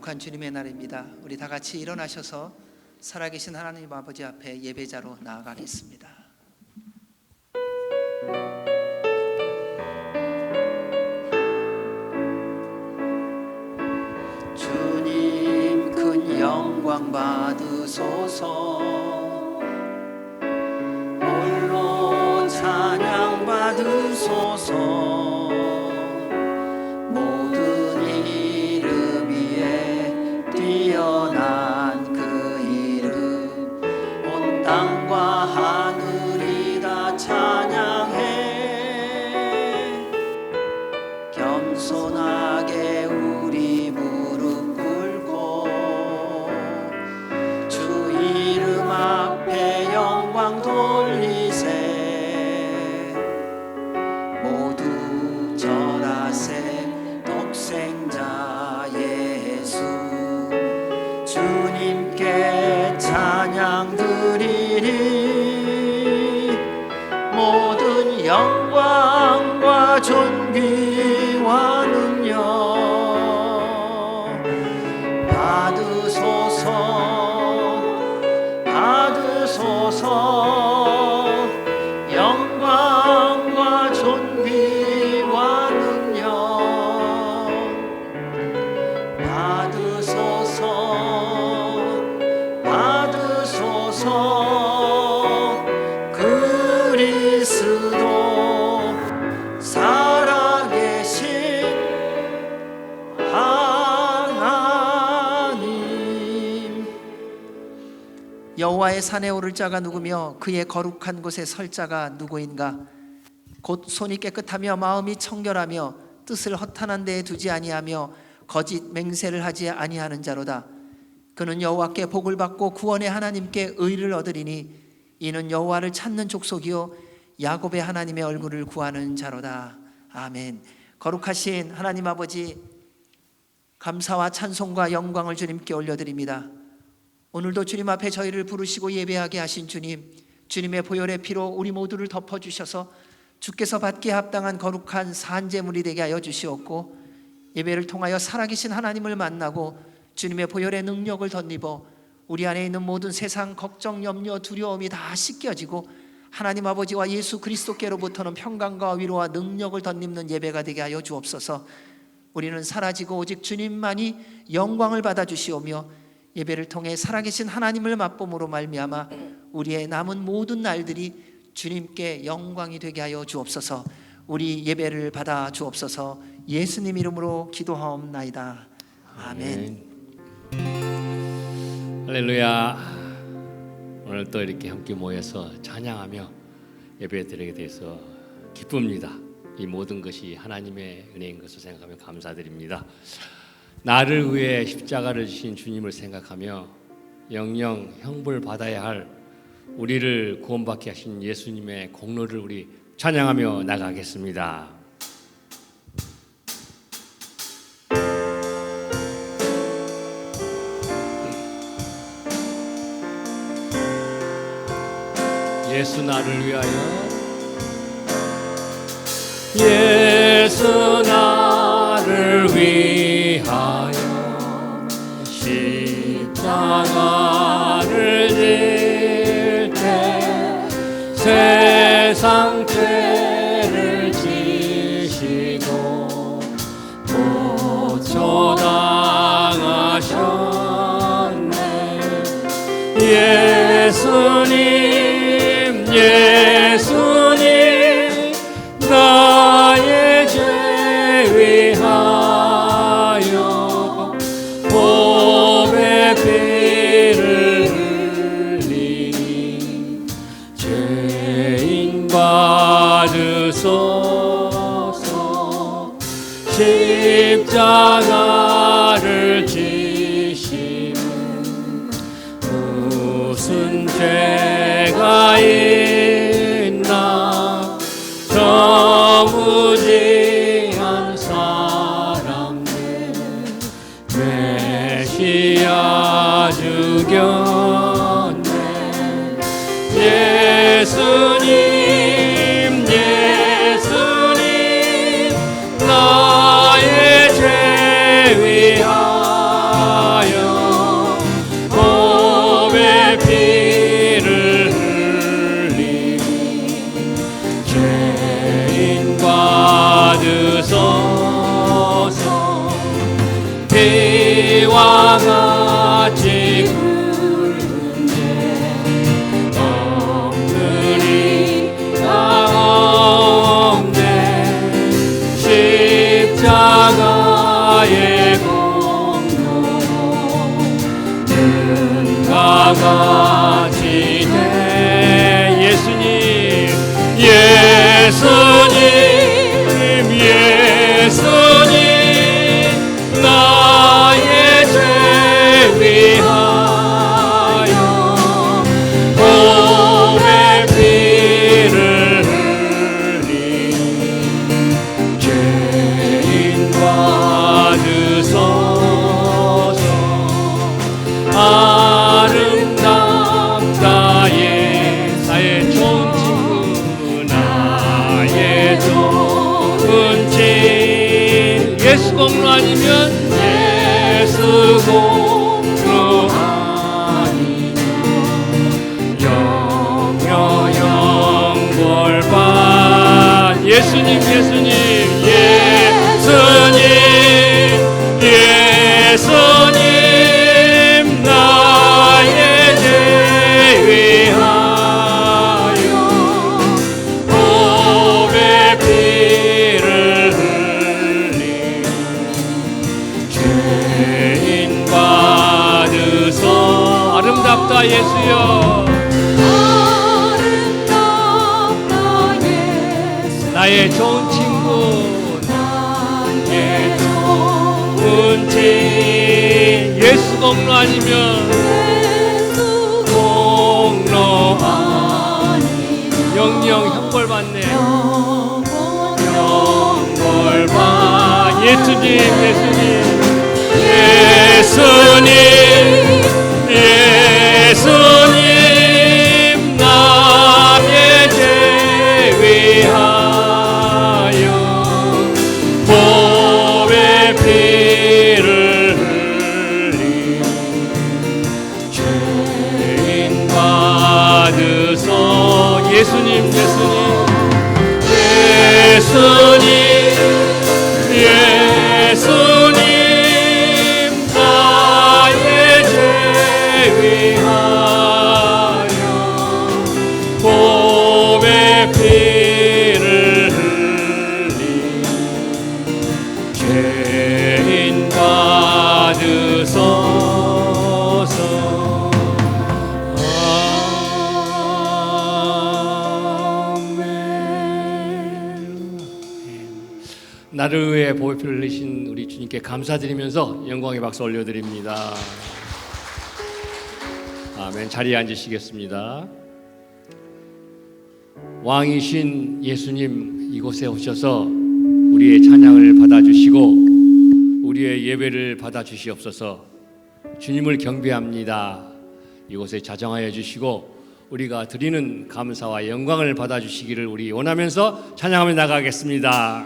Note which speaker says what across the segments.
Speaker 1: 거룩한 주님의 날입니다. 우리 다 같이 일어나셔서 살아계신 하나님 아버지 앞에 예배자로 나아가겠습니다. 주님 큰 영광 받으소서, 홀로 찬양 받으소서. 뛰어난 그 이름 온 땅과 하늘이 다 찬양해. 겸손하게 우리 무릎 꿇고 주 이름 앞에 영광 돌리세. 모두 절하세. 독생자 예수 주님께 찬양 드리리. 모든 영광과 존귀와 능력 받으소서, 받으소서. 영광과 존귀와 능력 받으소서, 그리스도 살아계신 하나님. 여호와의 산에 오를 자가 누구며 그의 거룩한 곳에 설 자가 누구인가? 곧 손이 깨끗하며 마음이 청결하며 뜻을 허탄한 데에 두지 아니하며 거짓 맹세를 하지 아니하는 자로다. 그는 여호와께 복을 받고 구원의 하나님께 의를 얻으리니 이는 여호와를 찾는 족속이요 야곱의 하나님의 얼굴을 구하는 자로다. 아멘. 거룩하신 하나님 아버지, 감사와 찬송과 영광을 주님께 올려드립니다. 오늘도 주님 앞에 저희를 부르시고 예배하게 하신 주님, 주님의 보혈의 피로 우리 모두를 덮어주셔서 주께서 받기에 합당한 거룩한 산제물이 되게 하여 주시옵고, 예배를 통하여 살아계신 하나님을 만나고 주님의 보혈의 능력을 덧입어 우리 안에 있는 모든 세상 걱정, 염려, 두려움이 다 씻겨지고 하나님 아버지와 예수 그리스도께로부터는 평강과 위로와 능력을 덧입는 예배가 되게 하여 주옵소서. 우리는 사라지고 오직 주님만이 영광을 받아 주시오며 예배를 통해 살아계신 하나님을 맛봄으로 말미암아 우리의 남은 모든 날들이 주님께 영광이 되게 하여 주옵소서. 우리 예배를 받아 주옵소서. 예수님 이름으로 기도하옵나이다. 아멘.
Speaker 2: 할렐루야. 오늘 또 이렇게 함께 모여서 찬양하며 예배드리게 돼서 기쁩니다. 이 모든 것이 하나님의 은혜인 것을 생각하며 감사드립니다. 나를 위해 십자가를 지신 주님을 생각하며 영영 형벌 받아야 할 우리를 구원받게 하신 예수님의 공로를 우리 찬양하며 나가겠습니다. 예수 나를 위하여, 예수 나를 위하여 십자가를 질 때 세상 죄를 지시고 고초당하셨네. 예수님 나의 죄 위하여 보배 피를 흘리니 죄인 받으소서. 십자가를 지시는 무슨 죄가 있나? 저 무지한 사람들 메시아 죽였네. 예수님 나의 죄 위하여 공로 아니면 예수 공로 아니면 영여 영벌반 예수님 예수님 예수님 예수님 나의 죄 위하여 보배 피를 흘리 죄인 받으소 아름답다 예수여
Speaker 3: 아름답다 예수
Speaker 2: 나의 좋은 친구
Speaker 3: 나의
Speaker 2: 좋은 친 예수 공로 아니면
Speaker 3: 예수
Speaker 2: 공로
Speaker 3: 아니면
Speaker 2: 영영 형벌 받네
Speaker 3: 영원히
Speaker 2: 벌바 예수님 예수님 예수님 예수님 나의 죄 위하여 보배 피를 흘리 죄인 받으소 예수님 예수님 예수님 예수님 나의 죄 위하여 보배 피를 흘리 죄인 받으소서 나를 위해 보혈을 흘리신 우리 주님께 감사드리면서 영광의 박수 올려드립니다. 아멘. 자리에 앉으시겠습니다. 왕이신 예수님 이곳에 오셔서 우리의 찬양을 받아주시고 우리의 예배를 받아주시옵소서. 주님을 경배합니다. 이곳에 자정하여 주시고 우리가 드리는 감사와 영광을 받아주시기를 우리 원하면서 찬양하며 나가겠습니다.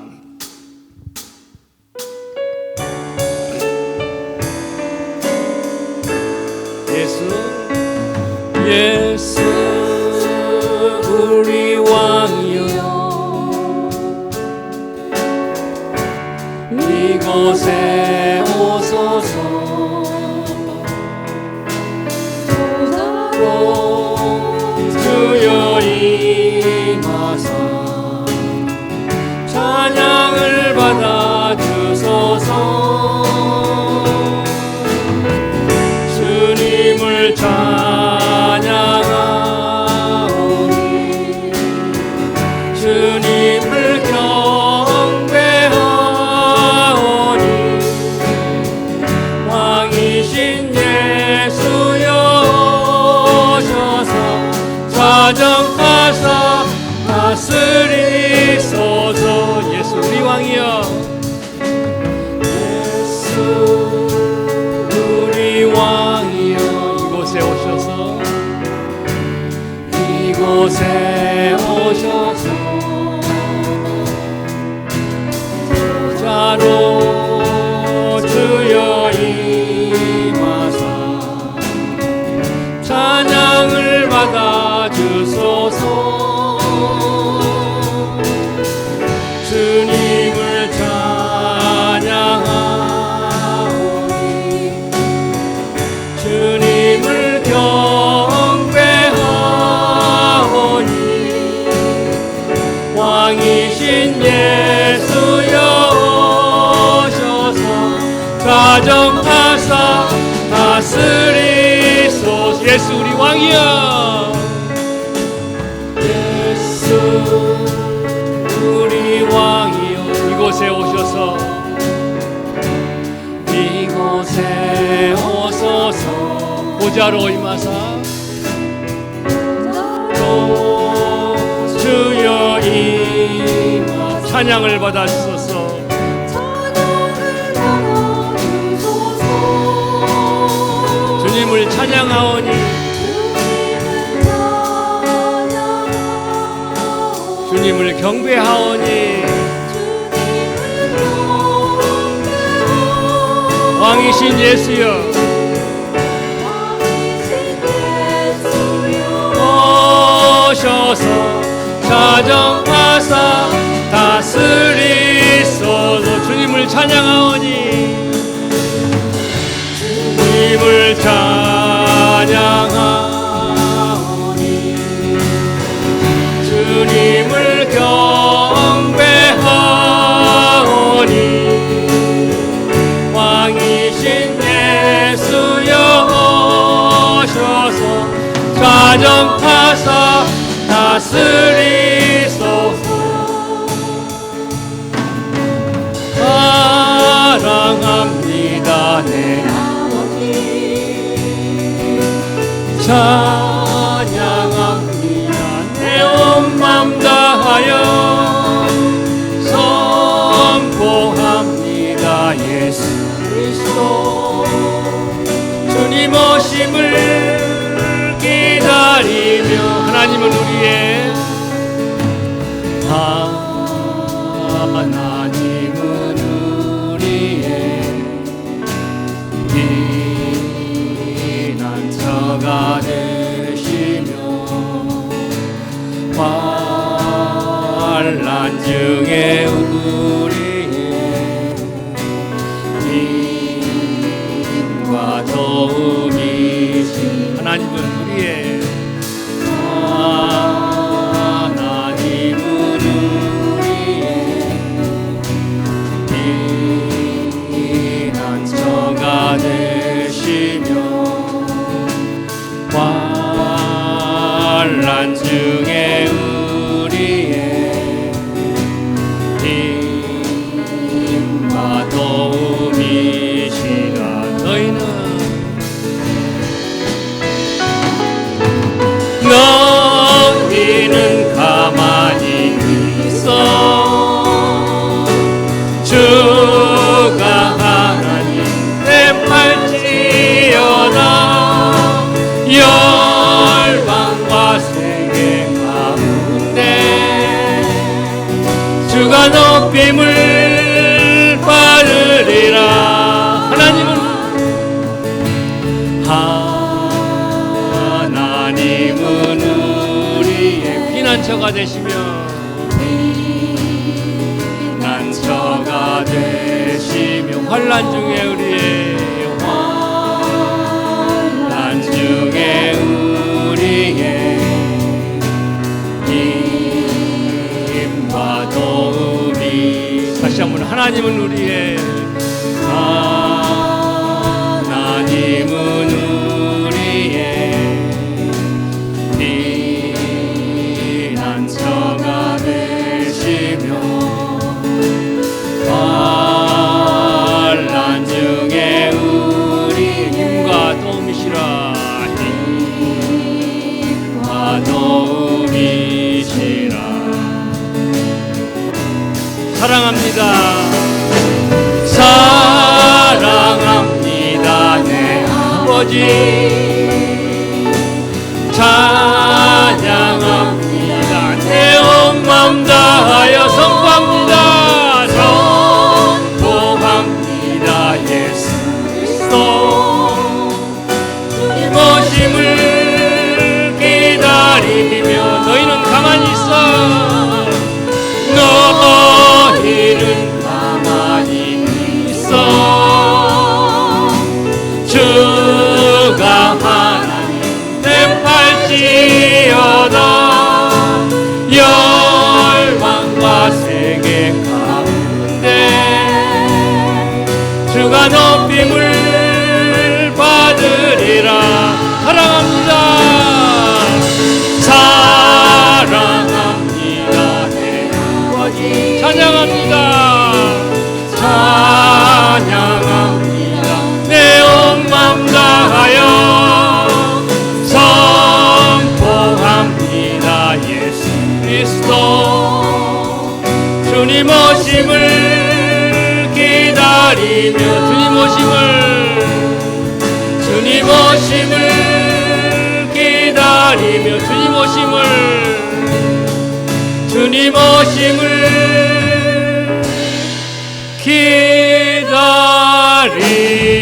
Speaker 2: 예수 우리 왕이여 이곳에 오소서 주여 임하사 찬양을 받아 주소서 주님을 찬양하오니 주님을 경배하오니 왕이신 예수여 오셔서 자정하사 다스리소서. 예수 우리 왕이여 예수 우리 왕이여 이곳에 오셔서 이곳에 오셔서 자로 주여 임하사 찬양을 받아 주소서. 주님을 찬양하오니 주님을 경배하오니 왕이신 예수여 오셔서 가정하사 다스리소서. 예수 우리 왕이여 예수 우리 왕이여 이곳에 오셔서 이곳에 오소서. 보좌로 임하사 주여 임하 찬양을 받아주소서. 주님을 찬양하오니 주님을 경배하오니 왕이신 예수여 오셔서 자정하사 다스리소서. 주님을 찬양하오니 주님을 찬양하오니 주님을 경배하오니 왕이신 예수여 오셔서 자정하사 다스리소서. 사랑합니다 내 아버지 찬양합니다 내 온 맘 다하여 선포합니다 예수 그리스도. 주님 오심을 기다리며 하나님은 우리의 하나님은 우리의 피난처가 되시며 환난 중에 우리의 힘과 도움이신 하나님은 우리의 하나님은 우리의 피난처가 되시며 환난 중에 우리의 힘과 도움이시라. 너희는 가만히 있어 주가 하나님 대팔지어다. 열방과 세계 가운데 주가 높임을 받으리라. 하나님은 우리의 피난처가 되시며 피난처가 되시며 환난 중에 우리의 환난 중에 우리의 힘과 도움이. 다시 한번 하나님은 우리의 하나님은 우리의 피난처가 되시며 환난 중에 우리 힘과 도움이시라. 힘과 도움이시라. 사랑합니다 사랑합니다 내 아버지 찬양합니다 내 온 맘 다하여 선포합니다. 선포합니다 예수 그리스도. 주님 오심을 기다리며 너희는 가만히 있어 너희는 가만히 있어 주가 하나님 대팔지어다. 열방과 세계 가운데 주가 높임을 받으리라. 사랑합니다 사랑합니다 내 아버지 찬양합니다 찬양합니다 내 온 맘 다하여 선포합니다 예수 그리스도. 주님 오심을 기다리며 주님 오심을 기다리며 주님 오심을 기다리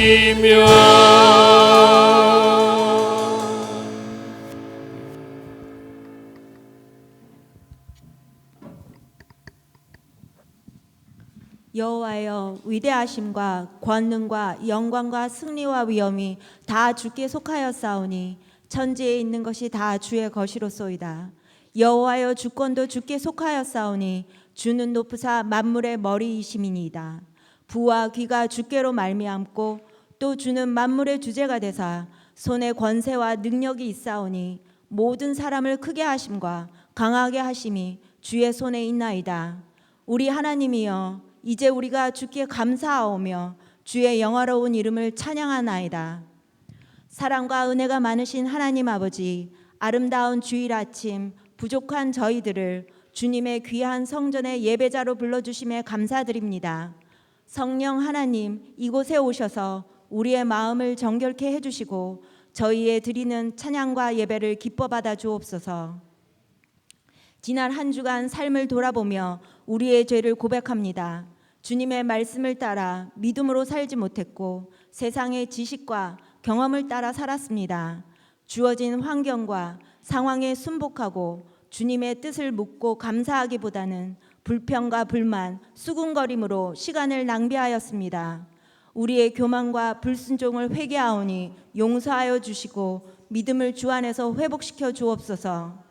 Speaker 4: 여호와여, 위대하심과 권능과 영광과 승리와 위엄이 다 주께 속하였사오니 천지에 있는 것이 다 주의 것이로소이다. 여호와여, 주권도 주께 속하였사오니 주는 높으사 만물의 머리이심이니이다. 부와 귀가 주께로 말미암고 또 주는 만물의 주제가 되사 손에 권세와 능력이 있사오니 모든 사람을 크게 하심과 강하게 하심이 주의 손에 있나이다. 우리 하나님이여, 이제 우리가 주께 감사하오며 주의 영화로운 이름을 찬양하나이다. 사랑과 은혜가 많으신 하나님 아버지, 아름다운 주일 아침 부족한 저희들을 주님의 귀한 성전의 예배자로 불러주심에 감사드립니다. 성령 하나님, 이곳에 오셔서 우리의 마음을 정결케 해주시고 저희의 드리는 찬양과 예배를 기뻐 받아 주옵소서. 지난 한 주간 삶을 돌아보며 우리의 죄를 고백합니다. 주님의 말씀을 따라 믿음으로 살지 못했고 세상의 지식과 경험을 따라 살았습니다. 주어진 환경과 상황에 순복하고 주님의 뜻을 묻고 감사하기보다는 불평과 불만, 수군거림으로 시간을 낭비하였습니다. 우리의 교만과 불순종을 회개하오니 용서하여 주시고 믿음을 주 안에서 회복시켜 주옵소서.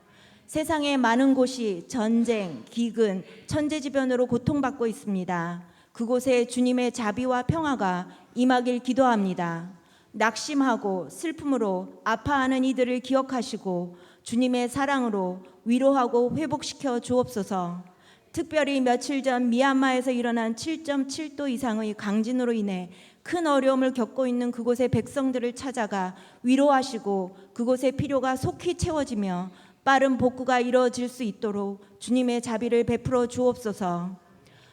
Speaker 4: 세상의 많은 곳이 전쟁, 기근, 천재지변으로 고통받고 있습니다. 그곳에 주님의 자비와 평화가 임하길 기도합니다. 낙심하고 슬픔으로 아파하는 이들을 기억하시고 주님의 사랑으로 위로하고 회복시켜 주옵소서. 특별히 며칠 전 미얀마에서 일어난 7.7도 이상의 강진으로 인해 큰 어려움을 겪고 있는 그곳의 백성들을 찾아가 위로하시고 그곳의 필요가 속히 채워지며 빠른 복구가 이루어질 수 있도록 주님의 자비를 베풀어 주옵소서.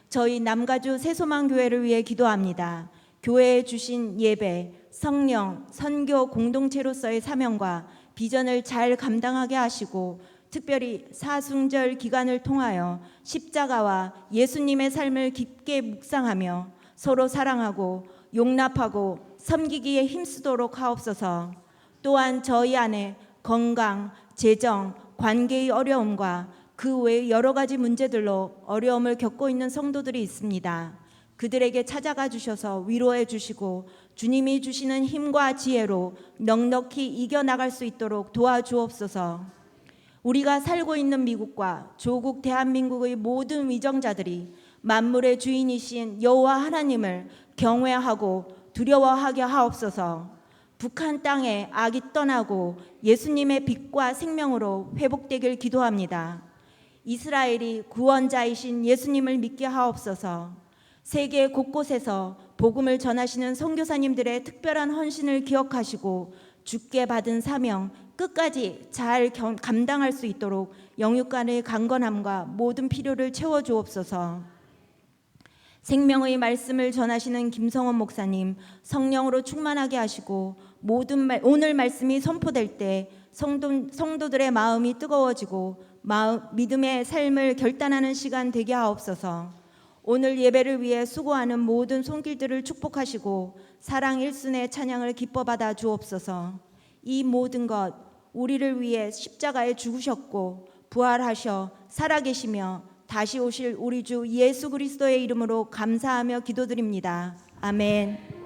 Speaker 4: 저희 남가주 새소망교회를 위해 기도합니다. 교회에 주신 예배, 성령, 선교 공동체로서의 사명과 비전을 잘 감당하게 하시고 특별히 사순절 기간을 통하여 십자가와 예수님의 삶을 깊게 묵상하며 서로 사랑하고 용납하고 섬기기에 힘쓰도록 하옵소서. 또한 저희 안에 건강, 재정, 관계의 어려움과 그 외의 여러 가지 문제들로 어려움을 겪고 있는 성도들이 있습니다. 그들에게 찾아가 주셔서 위로해 주시고 주님이 주시는 힘과 지혜로 넉넉히 이겨나갈 수 있도록 도와주옵소서. 우리가 살고 있는 미국과 조국 대한민국의 모든 위정자들이 만물의 주인이신 여호와 하나님을 경외하고 두려워하게 하옵소서. 북한 땅에 악이 떠나고 예수님의 빛과 생명으로 회복되길 기도합니다. 이스라엘이 구원자이신 예수님을 믿게 하옵소서. 세계 곳곳에서 복음을 전하시는 선교사님들의 특별한 헌신을 기억하시고 주께 받은 사명 끝까지 잘 감당할 수 있도록 영육간의 강건함과 모든 필요를 채워주옵소서. 생명의 말씀을 전하시는 김성원 목사님 성령으로 충만하게 하시고 오늘 말씀이 선포될 때 성도들의 마음이 뜨거워지고 믿음의 삶을 결단하는 시간 되게 하옵소서. 오늘 예배를 위해 수고하는 모든 손길들을 축복하시고 사랑 일순의 찬양을 기뻐 받아 주옵소서. 이 모든 것 우리를 위해 십자가에 죽으셨고 부활하셔 살아계시며 다시 오실 우리 주 예수 그리스도의 이름으로 감사하며 기도드립니다. 아멘.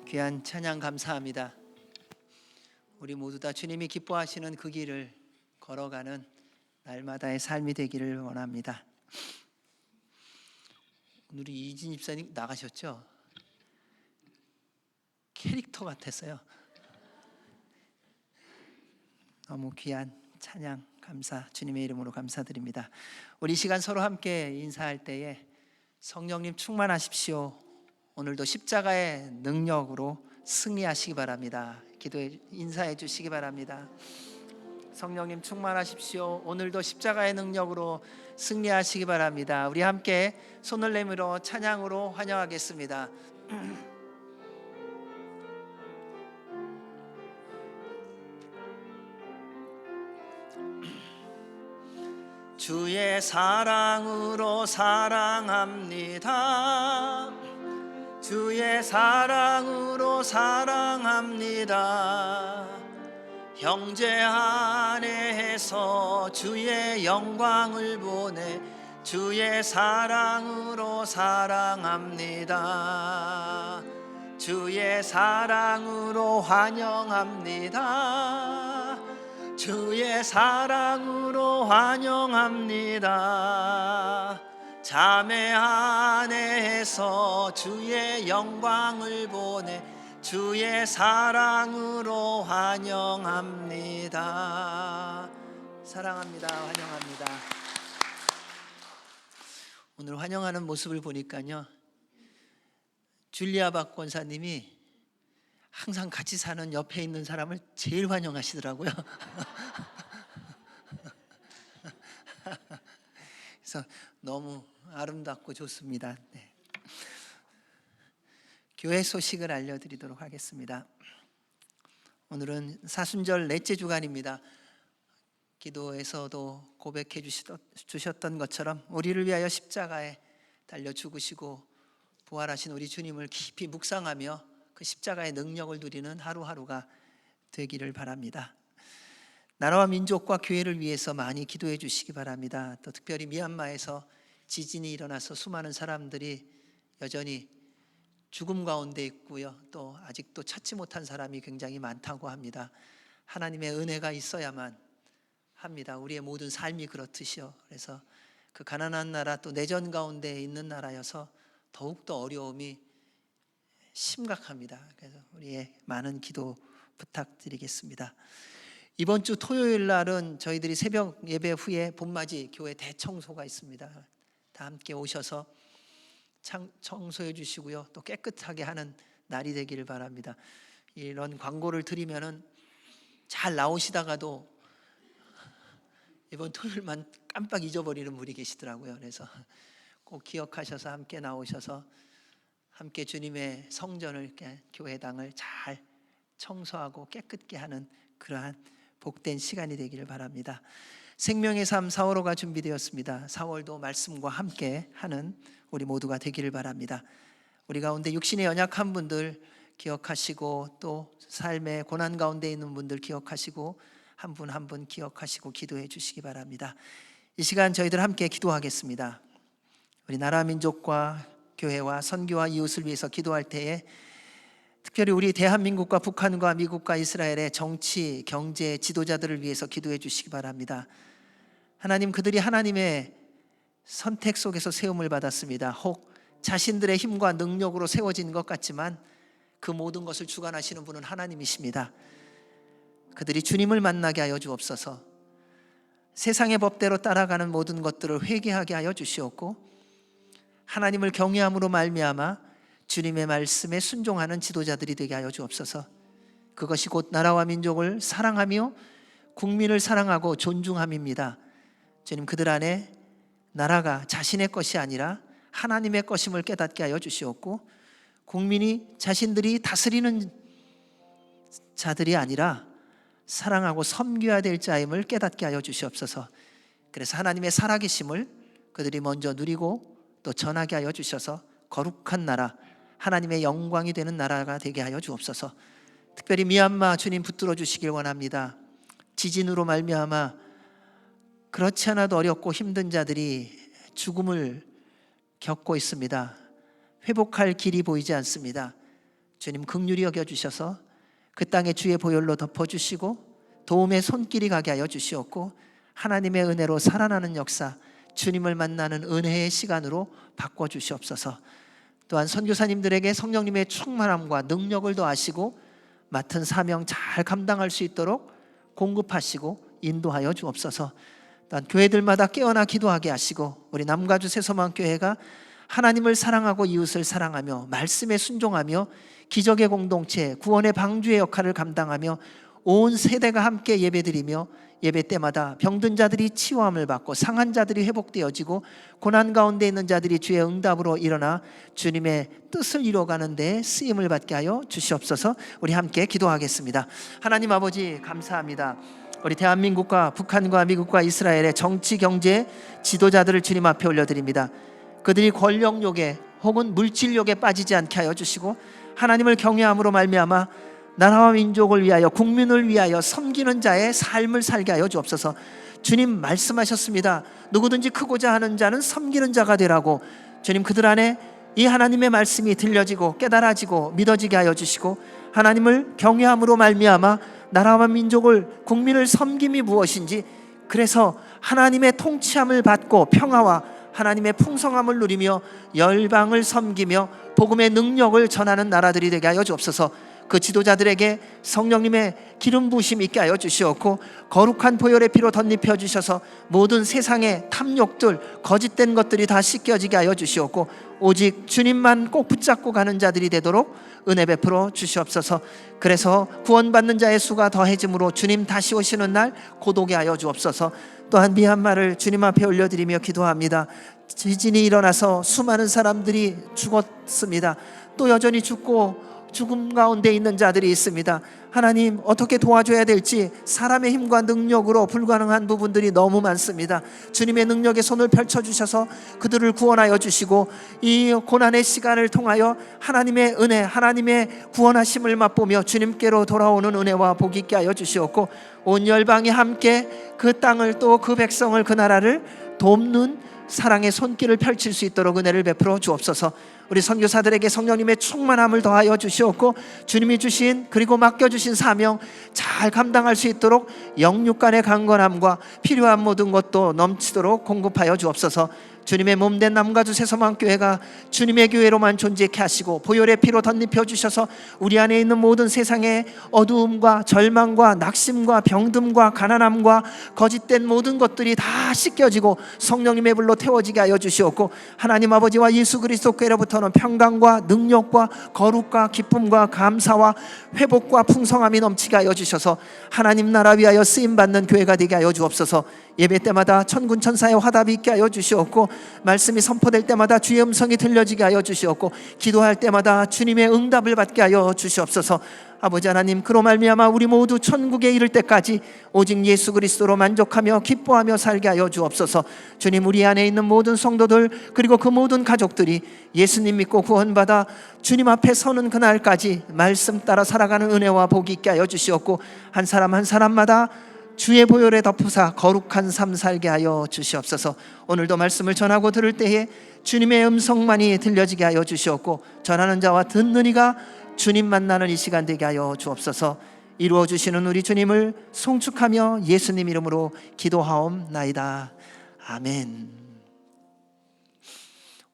Speaker 1: 귀한 찬양 감사합니다. 우리 모두 다 주님이 기뻐하시는 그 길을 걸어가는 날마다의 삶이 되기를 원합니다. 오늘 이진 집사님 나가셨죠? 캐릭터 같았어요. 너무 귀한 찬양 감사, 주님의 이름으로 감사드립니다. 우리 이 시간 서로 함께 인사할 때에 성령님 충만하십시오. 오늘도 십자가의 능력으로 승리하시기 바랍니다. 기도해 인사해 주시기 바랍니다. 성령님 충만하십시오. 오늘도 십자가의 능력으로 승리하시기 바랍니다. 우리 함께 손을 내밀어 찬양으로 환영하겠습니다. 주의 사랑으로 사랑합니다. 주의 사랑으로 사랑합니다. 형제 안에서 주의 영광을 보내 주의 사랑으로 사랑합니다. 주의 사랑으로 환영합니다. 주의 사랑으로 환영합니다. 자매 안에서 주의 영광을 보내 주의 사랑으로 환영합니다. 사랑합니다. 환영합니다. 오늘 환영하는 모습을 보니까요, 줄리아 박 권사님이 항상 같이 사는 옆에 있는 사람을 제일 환영하시더라고요. 그래서 너무 아름답고 좋습니다. 네. 교회 소식을 알려드리도록 하겠습니다. 오늘은 사순절 넷째 주간입니다. 기도에서도 고백해 주셨던 것처럼 우리를 위하여 십자가에 달려 죽으시고 부활하신 우리 주님을 깊이 묵상하며 그 십자가의 능력을 누리는 하루하루가 되기를 바랍니다. 나라와 민족과 교회를 위해서 많이 기도해 주시기 바랍니다. 또 특별히 미얀마에서 지진이 일어나서 수많은 사람들이 여전히 죽음 가운데 있고요. 또 아직도 찾지 못한 사람이 굉장히 많다고 합니다. 하나님의 은혜가 있어야만 합니다. 우리의 모든 삶이 그렇듯이요. 그래서 그 가난한 나라, 또 내전 가운데 있는 나라여서 더욱더 어려움이 심각합니다. 그래서 우리의 많은 기도 부탁드리겠습니다. 이번 주 토요일 날은 저희들이 새벽 예배 후에 봄맞이 교회 대청소가 있습니다. 다 함께 오셔서 청소해 주시고요, 또 깨끗하게 하는 날이 되기를 바랍니다. 이런 광고를 드리면은 잘 나오시다가도 이번 토요일만 깜빡 잊어버리는 분이 계시더라고요. 그래서 꼭 기억하셔서 함께 나오셔서 함께 주님의 성전을, 이렇게 교회당을 잘 청소하고 깨끗게 하는 그러한 복된 시간이 되기를 바랍니다. 생명의 삶 4월호가 준비되었습니다. 4월도 말씀과 함께 하는 우리 모두가 되기를 바랍니다. 우리 가운데 육신의 연약한 분들 기억하시고, 또 삶의 고난 가운데 있는 분들 기억하시고, 한 분 한 분 기억하시고 기도해 주시기 바랍니다. 이 시간 저희들 함께 기도하겠습니다. 우리 나라 민족과 교회와 선교와 이웃을 위해서 기도할 때에 특별히 우리 대한민국과 북한과 미국과 이스라엘의 정치, 경제 지도자들을 위해서 기도해 주시기 바랍니다. 하나님, 그들이 하나님의 선택 속에서 세움을 받았습니다. 혹 자신들의 힘과 능력으로 세워진 것 같지만 그 모든 것을 주관하시는 분은 하나님이십니다. 그들이 주님을 만나게 하여 주옵소서. 세상의 법대로 따라가는 모든 것들을 회개하게 하여 주시옵고, 하나님을 경외함으로 말미암아 주님의 말씀에 순종하는 지도자들이 되게 하여 주옵소서. 그것이 곧 나라와 민족을 사랑하며 국민을 사랑하고 존중함입니다. 주님, 그들 안에 나라가 자신의 것이 아니라 하나님의 것임을 깨닫게 하여 주시옵고, 국민이 자신들이 다스리는 자들이 아니라 사랑하고 섬겨야 될 자임을 깨닫게 하여 주시옵소서. 그래서 하나님의 살아계심을 그들이 먼저 누리고 또 전하게 하여 주셔서 거룩한 나라, 하나님의 영광이 되는 나라가 되게 하여 주옵소서. 특별히 미얀마 주님 붙들어 주시길 원합니다. 지진으로 말미암아 그렇지 않아도 어렵고 힘든 자들이 죽음을 겪고 있습니다. 회복할 길이 보이지 않습니다. 주님 긍휼히 여겨주셔서 그 땅에 주의 보혈로 덮어주시고 도움의 손길이 가게 하여 주시옵고 하나님의 은혜로 살아나는 역사, 주님을 만나는 은혜의 시간으로 바꿔주시옵소서. 또한 선교사님들에게 성령님의 충만함과 능력을 더하시고 맡은 사명 잘 감당할 수 있도록 공급하시고 인도하여 주옵소서. 또한 교회들마다 깨어나 기도하게 하시고 우리 남가주 새소망교회가 하나님을 사랑하고 이웃을 사랑하며 말씀에 순종하며 기적의 공동체, 구원의 방주의 역할을 감당하며 온 세대가 함께 예배드리며 예배 때마다 병든 자들이 치유함을 받고 상한 자들이 회복되어지고 고난 가운데 있는 자들이 주의 응답으로 일어나 주님의 뜻을 이루어가는 데 쓰임을 받게 하여 주시옵소서. 우리 함께 기도하겠습니다. 하나님 아버지 감사합니다. 우리 대한민국과 북한과 미국과 이스라엘의 정치 경제 지도자들을 주님 앞에 올려드립니다. 그들이 권력욕에 혹은 물질욕에 빠지지 않게 하여 주시고 하나님을 경외함으로 말미암아 나라와 민족을 위하여 국민을 위하여 섬기는 자의 삶을 살게 하여 주옵소서. 주님 말씀하셨습니다. 누구든지 크고자 하는 자는 섬기는 자가 되라고. 주님 그들 안에 이 하나님의 말씀이 들려지고 깨달아지고 믿어지게 하여 주시고 하나님을 경외함으로 말미암아 나라와 민족을 국민을 섬김이 무엇인지 그래서 하나님의 통치함을 받고 평화와 하나님의 풍성함을 누리며 열방을 섬기며 복음의 능력을 전하는 나라들이 되게 하여 주옵소서. 그 지도자들에게 성령님의 기름 부으심 있게 하여 주시옵고 거룩한 보혈의 피로 덧입혀 주셔서 모든 세상의 탐욕들 거짓된 것들이 다 씻겨지게 하여 주시옵고 오직 주님만 꼭 붙잡고 가는 자들이 되도록 은혜 베풀어 주시옵소서. 그래서 구원받는 자의 수가 더해짐으로 주님 다시 오시는 날 고독에 하여 주옵소서. 또한 미얀마를 주님 앞에 올려드리며 기도합니다. 지진이 일어나서 수많은 사람들이 죽었습니다. 또 여전히 죽고 죽음 가운데 있는 자들이 있습니다. 하나님 어떻게 도와줘야 될지 사람의 힘과 능력으로 불가능한 부분들이 너무 많습니다. 주님의 능력의 손을 펼쳐주셔서 그들을 구원하여 주시고 이 고난의 시간을 통하여 하나님의 은혜 하나님의 구원하심을 맛보며 주님께로 돌아오는 은혜와 복이 있게 하여 주시옵고 온 열방이 함께 그 땅을 또 그 백성을 그 나라를 돕는 사랑의 손길을 펼칠 수 있도록 은혜를 베풀어 주옵소서. 우리 선교사들에게 성령님의 충만함을 더하여 주시옵고 주님이 주신 그리고 맡겨주신 사명 잘 감당할 수 있도록 영육간의 강건함과 필요한 모든 것도 넘치도록 공급하여 주옵소서. 주님의 몸된 남가주 새소망교회가 주님의 교회로만 존재케 하시고 보혈의 피로 덧입혀 주셔서 우리 안에 있는 모든 세상의 어두움과 절망과 낙심과 병듦과 가난함과 거짓된 모든 것들이 다 씻겨지고 성령님의 불로 태워지게 하여 주시옵고 하나님 아버지와 예수 그리스도 께로부터는 평강과 능력과 거룩과 기쁨과 감사와 회복과 풍성함이 넘치게 하여 주셔서 하나님 나라 위하여 쓰임받는 교회가 되게 하여 주옵소서. 예배 때마다 천군 천사의 화답이 있게 하여 주시옵고 말씀이 선포될 때마다 주의 음성이 들려지게 하여 주시옵고 기도할 때마다 주님의 응답을 받게 하여 주시옵소서. 아버지 하나님 그로 말미암아 우리 모두 천국에 이를 때까지 오직 예수 그리스도로 만족하며 기뻐하며 살게 하여 주옵소서. 주님 우리 안에 있는 모든 성도들 그리고 그 모든 가족들이 예수님 믿고 구원받아 주님 앞에 서는 그날까지 말씀 따라 살아가는 은혜와 복이 있게 하여 주시옵고 한 사람 한 사람마다 주의 보혈에 덮으사 거룩한 삶 살게 하여 주시옵소서. 오늘도 말씀을 전하고 들을 때에 주님의 음성만이 들려지게 하여 주시옵고 전하는 자와 듣는 이가 주님 만나는 이 시간 되게 하여 주옵소서. 이루어 주시는 우리 주님을 송축하며 예수님 이름으로 기도하옵나이다. 아멘.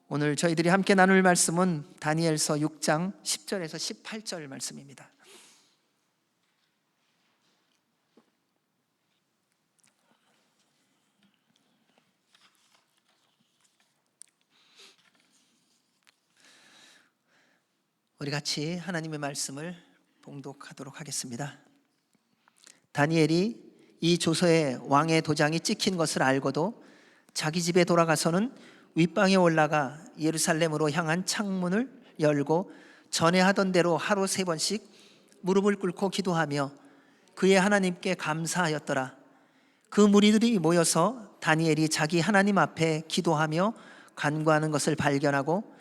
Speaker 1: 오늘 저희들이 함께 나눌 말씀은 다니엘서 6장 10절에서 18절 말씀입니다. 우리 같이 하나님의 말씀을 봉독하도록 하겠습니다. 다니엘이 이 조서에 왕의 도장이 찍힌 것을 알고도 자기 집에 돌아가서는 윗방에 올라가 예루살렘으로 향한 창문을 열고 전에 하던 대로 하루 3번씩 무릎을 꿇고 기도하며 그의 하나님께 감사하였더라. 그 무리들이 모여서 다니엘이 자기 하나님 앞에 기도하며 간구하는 것을 발견하고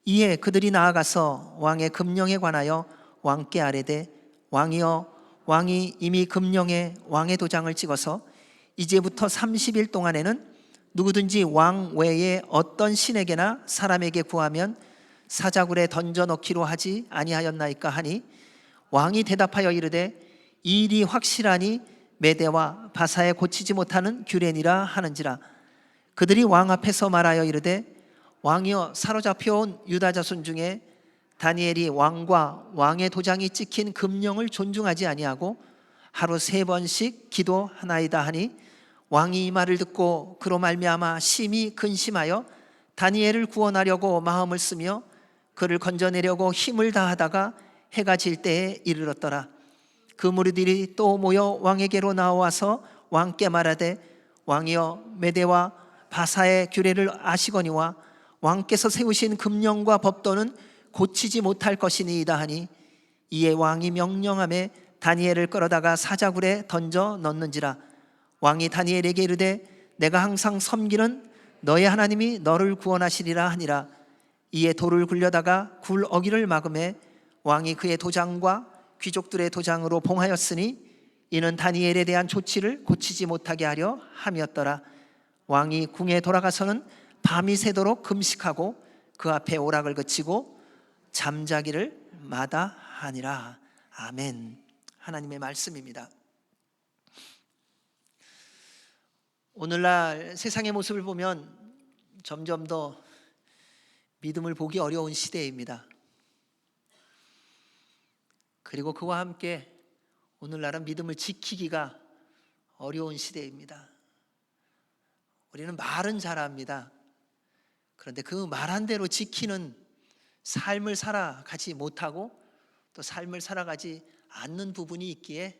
Speaker 1: 이에 그들이 나아가서 왕의 금령에 관하여 왕께 아뢰되 왕이여 왕이 이미 금령에 왕의 도장을 찍어서 이제부터 30일 동안에는 누구든지 왕 외에 어떤 신에게나 사람에게 구하면 사자굴에 던져 넣기로 하지 아니하였나이까 하니 왕이 대답하여 이르되 이 일이 확실하니 메대와 바사에 고치지 못하는 규례니라 하는지라. 그들이 왕 앞에서 말하여 이르되 왕이여 사로잡혀온 유다 자손 중에 다니엘이 왕과 왕의 도장이 찍힌 금령을 존중하지 아니하고 하루 3번씩 기도하나이다 하니 왕이 이 말을 듣고 그로 말미암아 심히 근심하여 다니엘을 구원하려고 마음을 쓰며 그를 건져내려고 힘을 다하다가 해가 질 때에 이르렀더라. 그 무리들이 또 모여 왕에게로 나와서 왕께 말하되 왕이여 메대와 바사의 규례를 아시거니와 왕께서 세우신 금령과 법도는 고치지 못할 것이니이다 하니 이에 왕이 명령하매 다니엘을 끌어다가 사자굴에 던져 넣는지라. 왕이 다니엘에게 이르되 내가 항상 섬기는 너의 하나님이 너를 구원하시리라 하니라. 이에 돌을 굴려다가 굴 어기를 막음에 왕이 그의 도장과 귀족들의 도장으로 봉하였으니 이는 다니엘에 대한 조치를 고치지 못하게 하려 함이었더라. 왕이 궁에 돌아가서는 밤이 새도록 금식하고 그 앞에 오락을 그치고 잠자기를 마다하니라. 아멘. 하나님의 말씀입니다. 오늘날 세상의 모습을 보면 점점 더 믿음을 보기 어려운 시대입니다. 그리고 그와 함께 오늘날은 믿음을 지키기가 어려운 시대입니다. 우리는 말은 잘합니다. 그런데 그 말한 대로 지키는 삶을 살아가지 못하고 또 삶을 살아가지 않는 부분이 있기에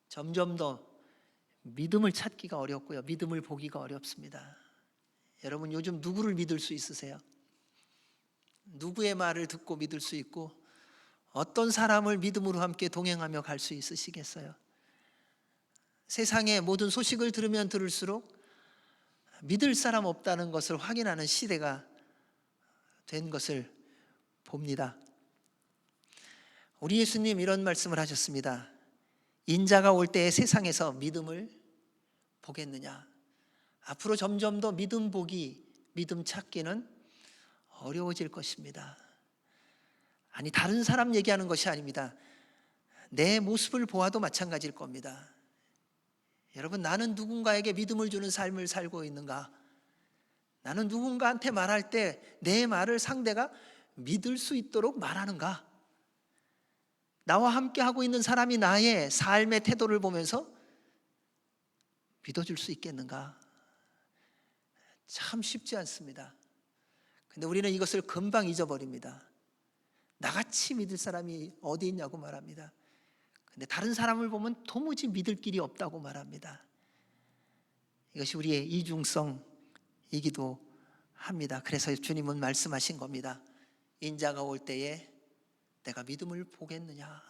Speaker 1: 점점 더 믿음을 찾기가 어렵고요. 믿음을 보기가 어렵습니다. 여러분 요즘 누구를 믿을 수 있으세요? 누구의 말을 듣고 믿을 수 있고 어떤 사람을 믿음으로 함께 동행하며 갈 수 있으시겠어요? 세상의 모든 소식을 들으면 들을수록 믿을 사람 없다는 것을 확인하는 시대가 된 것을 봅니다. 우리 예수님 이런 말씀을 하셨습니다. 인자가 올 때에 세상에서 믿음을 보겠느냐. 앞으로 점점 더 믿음 보기, 믿음 찾기는 어려워질 것입니다. 아니 다른 사람 얘기하는 것이 아닙니다. 내 모습을 보아도 마찬가지일 겁니다. 여러분 나는 누군가에게 믿음을 주는 삶을 살고 있는가? 나는 누군가한테 말할 때 내 말을 상대가 믿을 수 있도록 말하는가? 나와 함께 하고 있는 사람이 나의 삶의 태도를 보면서 믿어줄 수 있겠는가? 참 쉽지 않습니다. 근데 우리는 이것을 금방 잊어버립니다. 나같이 믿을 사람이 어디 있냐고 말합니다. 근데 다른 사람을 보면 도무지 믿을 길이 없다고 말합니다. 이것이 우리의 이중성이기도 합니다. 그래서 주님은 말씀하신 겁니다. 인자가 올 때에 내가 믿음을 보겠느냐.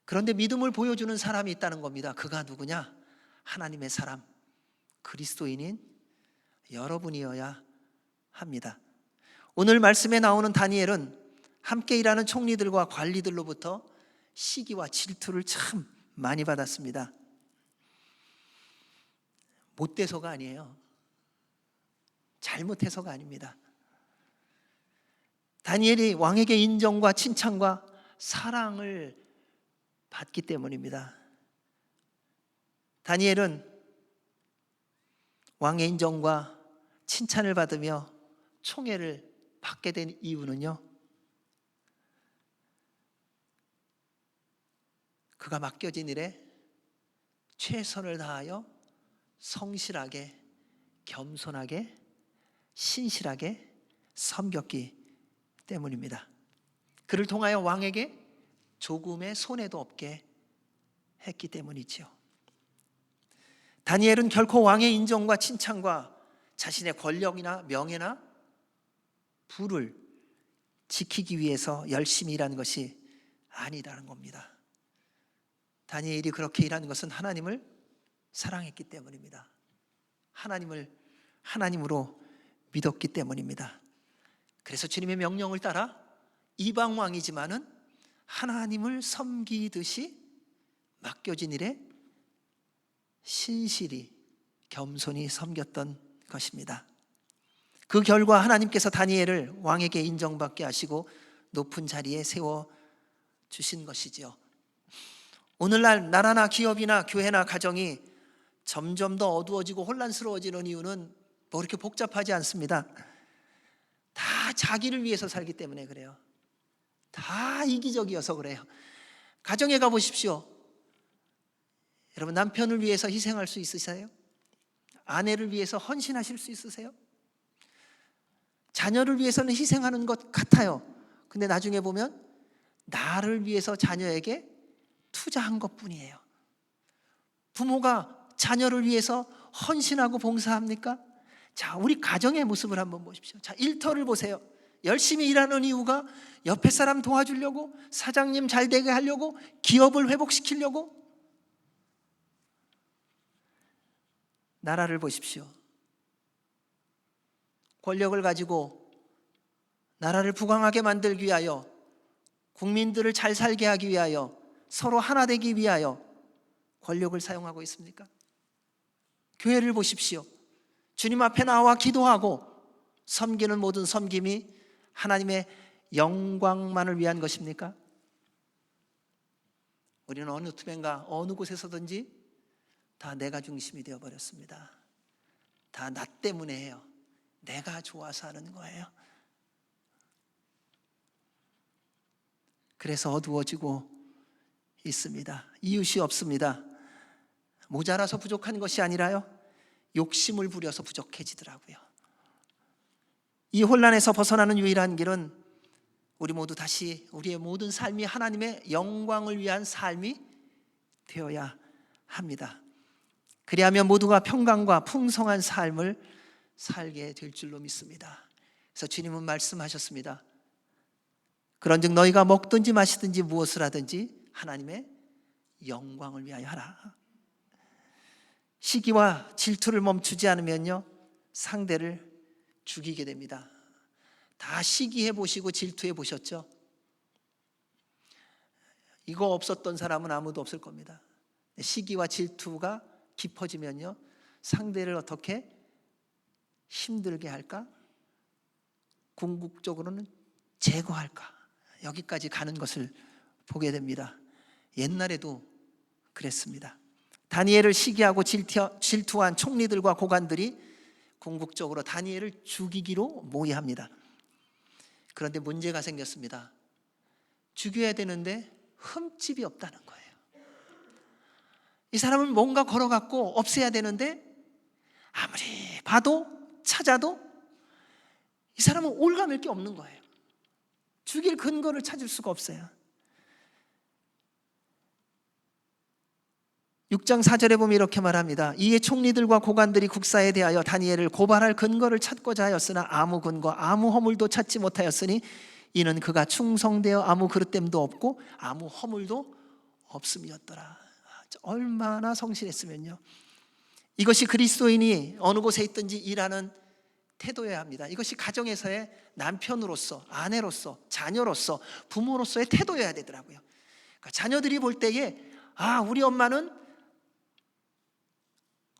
Speaker 1: 그런데 믿음을 보여주는 사람이 있다는 겁니다. 그가 누구냐? 하나님의 사람, 그리스도인인 여러분이어야 합니다. 오늘 말씀에 나오는 다니엘은 함께 일하는 총리들과 관리들로부터 시기와 질투를 참 많이 받았습니다. 못돼서가 아니에요. 잘못해서가 아닙니다. 다니엘이 왕에게 인정과 칭찬과 사랑을 받기 때문입니다. 다니엘은 왕의 인정과 칭찬을 받으며 총애를 받게 된 이유는요, 그가 맡겨진 일에 최선을 다하여 성실하게, 겸손하게, 신실하게 섬겼기 때문입니다. 그를 통하여 왕에게 조금의 손해도 없게 했기 때문이지요. 다니엘은 결코 왕의 인정과 칭찬과 자신의 권력이나 명예나 부를 지키기 위해서 열심히 일하는 것이 아니라는 겁니다. 다니엘이 그렇게 일하는 것은 하나님을 사랑했기 때문입니다. 하나님을 하나님으로 믿었기 때문입니다. 그래서 주님의 명령을 따라 이방 왕이지만은 하나님을 섬기듯이 맡겨진 일에 신실히 겸손히 섬겼던 것입니다. 그 결과 하나님께서 다니엘을 왕에게 인정받게 하시고 높은 자리에 세워 주신 것이지요. 오늘날 나라나 기업이나 교회나 가정이 점점 더 어두워지고 혼란스러워지는 이유는 뭐 그렇게 복잡하지 않습니다. 다 자기를 위해서 살기 때문에 그래요. 다 이기적이어서 그래요. 가정에 가보십시오. 여러분, 남편을 위해서 희생할 수 있으세요? 아내를 위해서 헌신하실 수 있으세요? 자녀를 위해서는 희생하는 것 같아요. 근데 나중에 보면 나를 위해서 자녀에게 투자한 것뿐이에요. 부모가 자녀를 위해서 헌신하고 봉사합니까? 자, 우리 가정의 모습을 한번 보십시오. 자, 일터를 보세요. 열심히 일하는 이유가 옆에 사람 도와주려고, 사장님 잘 되게 하려고, 기업을 회복시키려고. 나라를 보십시오. 권력을 가지고 나라를 부강하게 만들기 위하여, 국민들을 잘 살게 하기 위하여, 서로 하나 되기 위하여 권력을 사용하고 있습니까? 교회를 보십시오. 주님 앞에 나와 기도하고 섬기는 모든 섬김이 하나님의 영광만을 위한 것입니까? 우리는 어느 틈엔가 어느 곳에서든지 다 내가 중심이 되어버렸습니다. 다 나 때문에 해요. 내가 좋아서 하는 거예요. 그래서 어두워지고 있습니다. 이웃이 없습니다. 모자라서 부족한 것이 아니라요, 욕심을 부려서 부족해지더라고요. 이 혼란에서 벗어나는 유일한 길은 우리 모두 다시 우리의 모든 삶이 하나님의 영광을 위한 삶이 되어야 합니다. 그리하면 모두가 평강과 풍성한 삶을 살게 될 줄로 믿습니다. 그래서 주님은 말씀하셨습니다. 그런즉 너희가 먹든지 마시든지 무엇을 하든지 하나님의 영광을 위하여 하라. 시기와 질투를 멈추지 않으면요, 상대를 죽이게 됩니다. 다 시기해 보시고 질투해 보셨죠? 이거 없었던 사람은 아무도 없을 겁니다. 시기와 질투가 깊어지면요, 상대를 어떻게 힘들게 할까? 궁극적으로는 제거할까? 여기까지 가는 것을 보게 됩니다. 옛날에도 그랬습니다. 다니엘을 시기하고 질투한 총리들과 고관들이 궁극적으로 다니엘을 죽이기로 모의합니다. 그런데 문제가 생겼습니다. 죽여야 되는데 흠집이 없다는 거예요. 이 사람은 뭔가 걸어갖고 없애야 되는데 아무리 봐도 찾아도 이 사람은 올가맬 게 없는 거예요. 죽일 근거를 찾을 수가 없어요. 6장 4절에 보면 이렇게 말합니다. 이에 총리들과 고관들이 국사에 대하여 다니엘을 고발할 근거를 찾고자 하였으나 아무 근거 아무 허물도 찾지 못하였으니 이는 그가 충성되어 아무 그릇됨도 없고 아무 허물도 없음이었더라. 얼마나 성실했으면요, 이것이 그리스도인이 어느 곳에 있든지 일하는 태도여야 합니다. 이것이 가정에서의 남편으로서, 아내로서, 자녀로서, 부모로서의 태도여야 되더라고요. 그러니까 자녀들이 볼 때에 우리 엄마는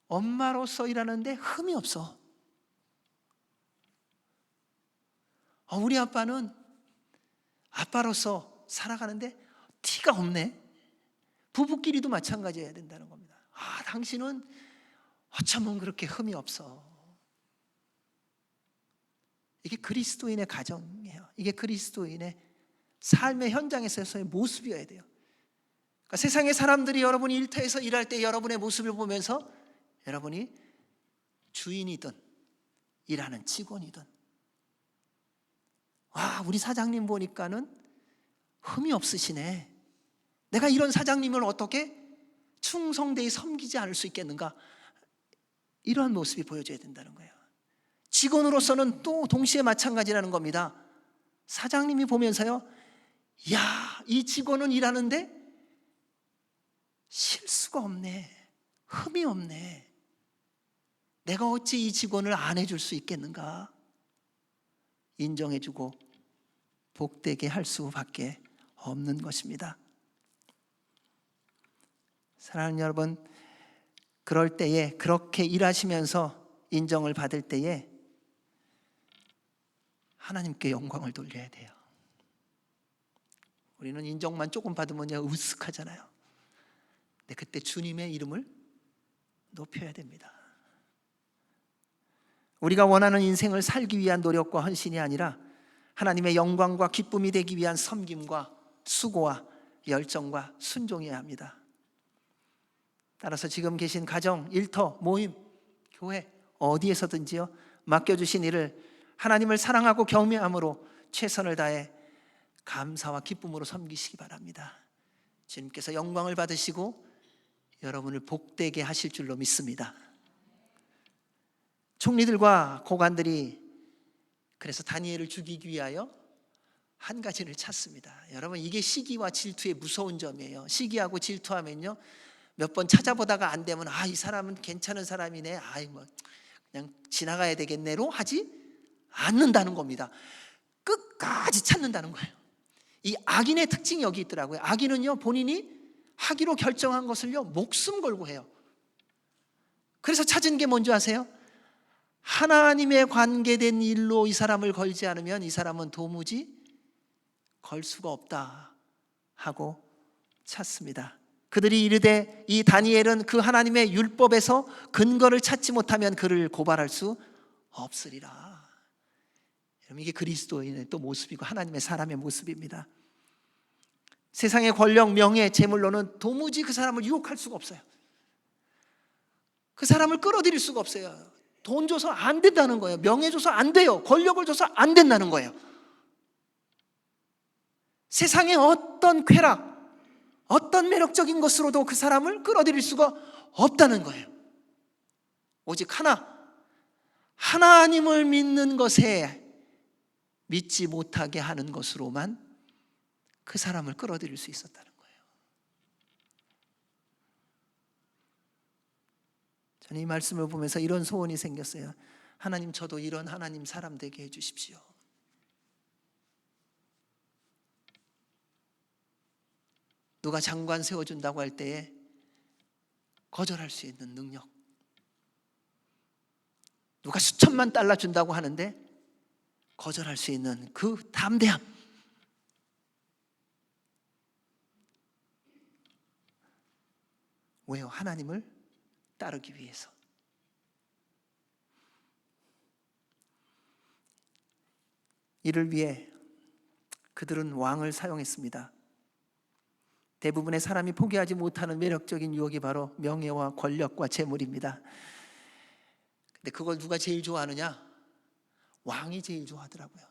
Speaker 1: 엄마로서 일하는데 흠이 없어. 우리 아빠는 아빠로서 살아가는데 티가 없네. 부부끼리도 마찬가지여야 된다는 겁니다. 당신은 어쩌면 그렇게 흠이 없어. 이게 그리스도인의 가정이에요. 이게 그리스도인의 삶의 현장에서의 모습이어야 돼요. 그러니까 세상의 사람들이 여러분이 일터에서 일할 때 여러분의 모습을 보면서 여러분이 주인이든 일하는 직원이든 우리 사장님 보니까는 흠이 없으시네. 내가 이런 사장님을 어떻게 충성되이 섬기지 않을 수 있겠는가? 이러한 모습이 보여져야 된다는 거예요. 직원으로서는 또 동시에 마찬가지라는 겁니다. 사장님이 보면서요, 이 직원은 일하는데 실수가 없네, 흠이 없네. 내가 어찌 이 직원을 안 해줄 수 있겠는가? 인정해주고 복되게 할 수밖에 없는 것입니다. 사랑하는 여러분, 그럴 때에, 그렇게 일하시면서 인정을 받을 때에 하나님께 영광을 돌려야 돼요. 우리는 인정만 조금 받으면요 으쓱하잖아요. 근데 그때 주님의 이름을 높여야 됩니다. 우리가 원하는 인생을 살기 위한 노력과 헌신이 아니라 하나님의 영광과 기쁨이 되기 위한 섬김과 수고와 열정과 순종해야 합니다. 따라서 지금 계신 가정, 일터, 모임, 교회 어디에서든지요 맡겨주신 일을 하나님을 사랑하고 경외함으로 최선을 다해 감사와 기쁨으로 섬기시기 바랍니다. 주님께서 영광을 받으시고 여러분을 복되게 하실 줄로 믿습니다. 총리들과 고관들이 그래서 다니엘을 죽이기 위하여 한 가지를 찾습니다. 여러분, 이게 시기와 질투의 무서운 점이에요. 시기하고 질투하면요 몇 번 찾아보다가 안 되면 이 사람은 괜찮은 사람이네, 뭐 그냥 지나가야 되겠네로 하지 않는다는 겁니다. 끝까지 찾는다는 거예요. 이 악인의 특징이 여기 있더라고요. 악인은요 본인이 하기로 결정한 것을요 목숨 걸고 해요. 그래서 찾은 게 뭔지 아세요? 하나님에 관계된 일로 이 사람을 걸지 않으면 이 사람은 도무지 걸 수가 없다 하고 찾습니다. 그들이 이르되 이 다니엘은 그 하나님의 율법에서 근거를 찾지 못하면 그를 고발할 수 없으리라. 여러분, 이게 그리스도인의 또 모습이고 하나님의 사람의 모습입니다. 세상의 권력, 명예, 재물로는 도무지 그 사람을 유혹할 수가 없어요. 그 사람을 끌어들일 수가 없어요. 돈 줘서 안 된다는 거예요. 명예 줘서 안 돼요. 권력을 줘서 안 된다는 거예요. 세상의 어떤 쾌락, 어떤 매력적인 것으로도 그 사람을 끌어들일 수가 없다는 거예요. 오직 하나님을 믿는 것에 믿지 못하게 하는 것으로만 그 사람을 끌어들일 수 있었다는 거예요. 저는 이 말씀을 보면서 이런 소원이 생겼어요. 하나님, 저도 이런 하나님 사람 되게 해주십시오. 누가 장관 세워준다고 할 때에 거절할 수 있는 능력, 누가 수천만 달러 준다고 하는데 거절할 수 있는 그 담대함, 왜요? 하나님을 따르기 위해서. 이를 위해 그들은 왕을 사용했습니다. 대부분의 사람이 포기하지 못하는 매력적인 유혹이 바로 명예와 권력과 재물입니다. 근데 그걸 누가 제일 좋아하느냐? 왕이 제일 좋아하더라고요.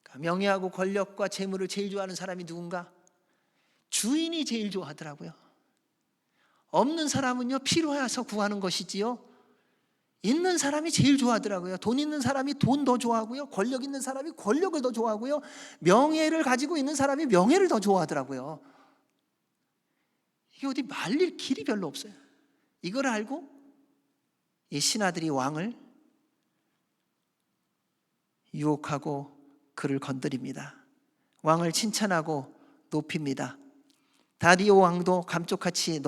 Speaker 1: 그러니까 명예하고 권력과 재물을 제일 좋아하는 사람이 누군가? 주인이 제일 좋아하더라고요. 없는 사람은요 필요해서 구하는 것이지요, 있는 사람이 제일 좋아하더라고요. 돈 있는 사람이 돈 더 좋아하고요, 권력 있는 사람이 권력을 더 좋아하고요, 명예를 가지고 있는 사람이 명예를 더 좋아하더라고요. 이게 어디 말릴 길이 별로 없어요. 이걸 알고 이 신하들이 왕을 유혹하고 그를 건드립니다. 왕을 칭찬하고 높입니다. 다리오 왕도 감쪽같이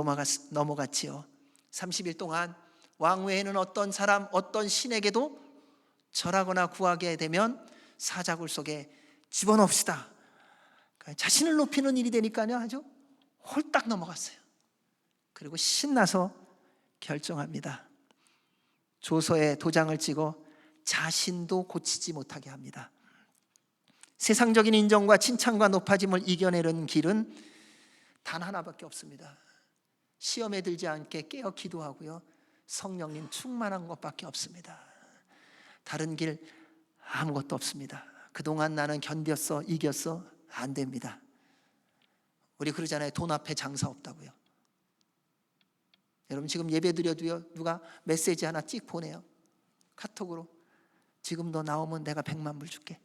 Speaker 1: 넘어갔지요. 30일 동안 왕 외에는 어떤 사람, 어떤 신에게도 절하거나 구하게 되면 사자굴 속에 집어넣읍시다. 그러니까 자신을 높이는 일이 되니까요 아주 홀딱 넘어갔어요. 그리고 신나서 결정합니다. 조서에 도장을 찍어 자신도 고치지 못하게 합니다. 세상적인 인정과 칭찬과 높아짐을 이겨내는 길은 단 하나밖에 없습니다. 시험에 들지 않게 깨어 기도하고요, 성령님 충만한 것밖에 없습니다. 다른 길 아무것도 없습니다. 그동안 나는 견뎠어, 이겼어, 안 됩니다. 우리 그러잖아요. 돈 앞에 장사 없다고요. 여러분, 지금 예배 드려도요 누가 메시지 하나 찍 보내요. 카톡으로. 지금 너 나오면 내가 100만 불 줄게.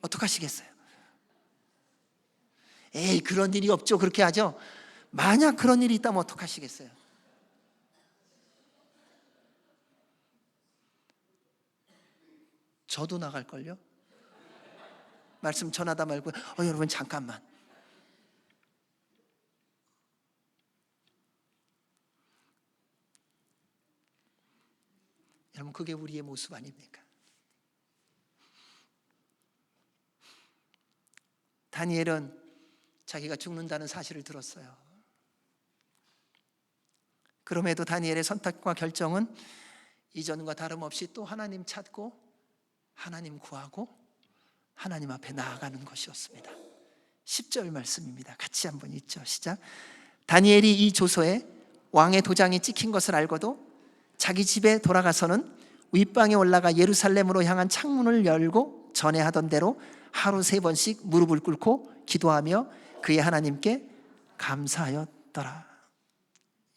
Speaker 1: 어떡하시겠어요? 에이, 그런 일이 없죠. 그렇게 하죠. 만약 그런 일이 있다면 어떡하시겠어요? 저도 나갈걸요? 말씀 전하다 말고 여러분 잠깐만. 여러분, 그게 우리의 모습 아닙니까? 다니엘은 자기가 죽는다는 사실을 들었어요. 그럼에도 다니엘의 선택과 결정은 이전과 다름없이 또 하나님 찾고 하나님 구하고 하나님 앞에 나아가는 것이었습니다. 10절 말씀입니다. 같이 한번 읽죠. 시작. 다니엘이 이 조서에 왕의 도장이 찍힌 것을 알고도 자기 집에 돌아가서는 윗방에 올라가 예루살렘으로 향한 창문을 열고 전에 하던 대로 하루 3번씩 무릎을 꿇고 기도하며 그의 하나님께 감사하였더라.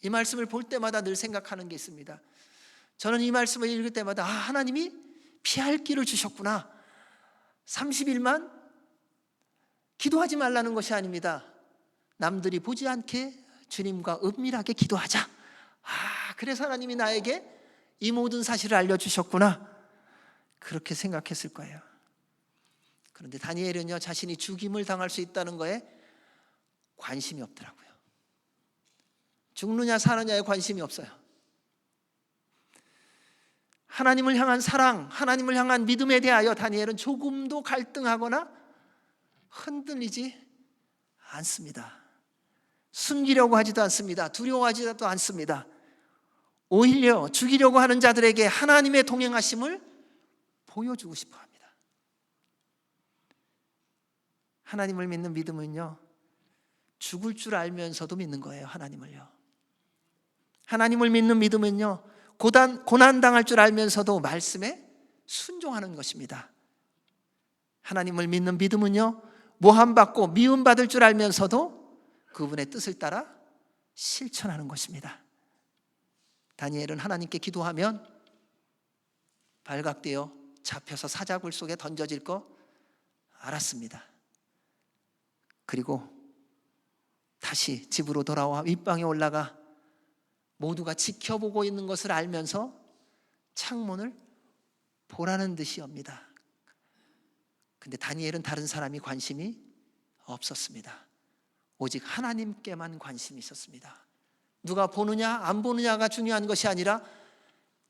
Speaker 1: 이 말씀을 볼 때마다 늘 생각하는 게 있습니다. 저는 이 말씀을 읽을 때마다 하나님이 피할 길을 주셨구나. 30일만 기도하지 말라는 것이 아닙니다. 남들이 보지 않게 주님과 은밀하게 기도하자. 그래서 하나님이 나에게 이 모든 사실을 알려주셨구나. 그렇게 생각했을 거예요. 그런데 다니엘은요, 자신이 죽임을 당할 수 있다는 거에 관심이 없더라고요. 죽느냐 사느냐에 관심이 없어요. 하나님을 향한 사랑, 하나님을 향한 믿음에 대하여 다니엘은 조금도 갈등하거나 흔들리지 않습니다. 숨기려고 하지도 않습니다. 두려워하지도 않습니다. 오히려 죽이려고 하는 자들에게 하나님의 동행하심을 보여주고 싶어 합니다. 하나님을 믿는 믿음은요, 죽을 줄 알면서도 믿는 거예요. 하나님을요. 하나님을 믿는 믿음은요, 고난 당할 줄 알면서도 말씀에 순종하는 것입니다. 하나님을 믿는 믿음은요, 모함받고 미움받을 줄 알면서도 그분의 뜻을 따라 실천하는 것입니다. 다니엘은 하나님께 기도하면 발각되어 잡혀서 사자굴 속에 던져질 거 알았습니다. 그리고 다시 집으로 돌아와 윗방에 올라가 모두가 지켜보고 있는 것을 알면서 창문을 보라는 듯이 엽니다. 근데 다니엘은 다른 사람이 관심이 없었습니다. 오직 하나님께만 관심이 있었습니다. 누가 보느냐 안 보느냐가 중요한 것이 아니라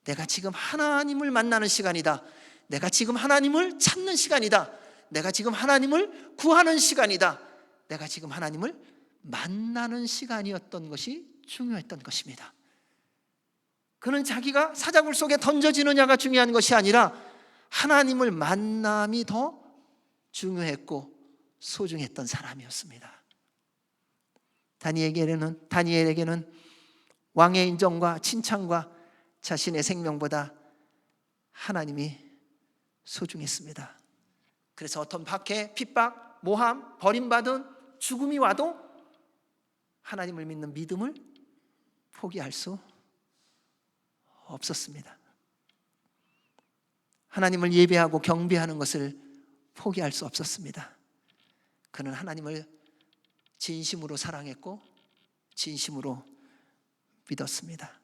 Speaker 1: 내가 지금 하나님을 만나는 시간이다. 내가 지금 하나님을 찾는 시간이다. 내가 지금 하나님을 구하는 시간이다. 내가 지금 하나님을 만나는 시간이었던 것이 중요했던 것입니다. 그는 자기가 사자굴 속에 던져지느냐가 중요한 것이 아니라 하나님을 만남이 더 중요했고 소중했던 사람이었습니다. 다니엘에게는 왕의 인정과 칭찬과 자신의 생명보다 하나님이 소중했습니다. 그래서 어떤 박해, 핍박, 모함, 버림받은 죽음이 와도 하나님을 믿는 믿음을 포기할 수 없었습니다. 하나님을 예배하고 경배하는 것을 포기할 수 없었습니다. 그는 하나님을 진심으로 사랑했고 진심으로 믿었습니다.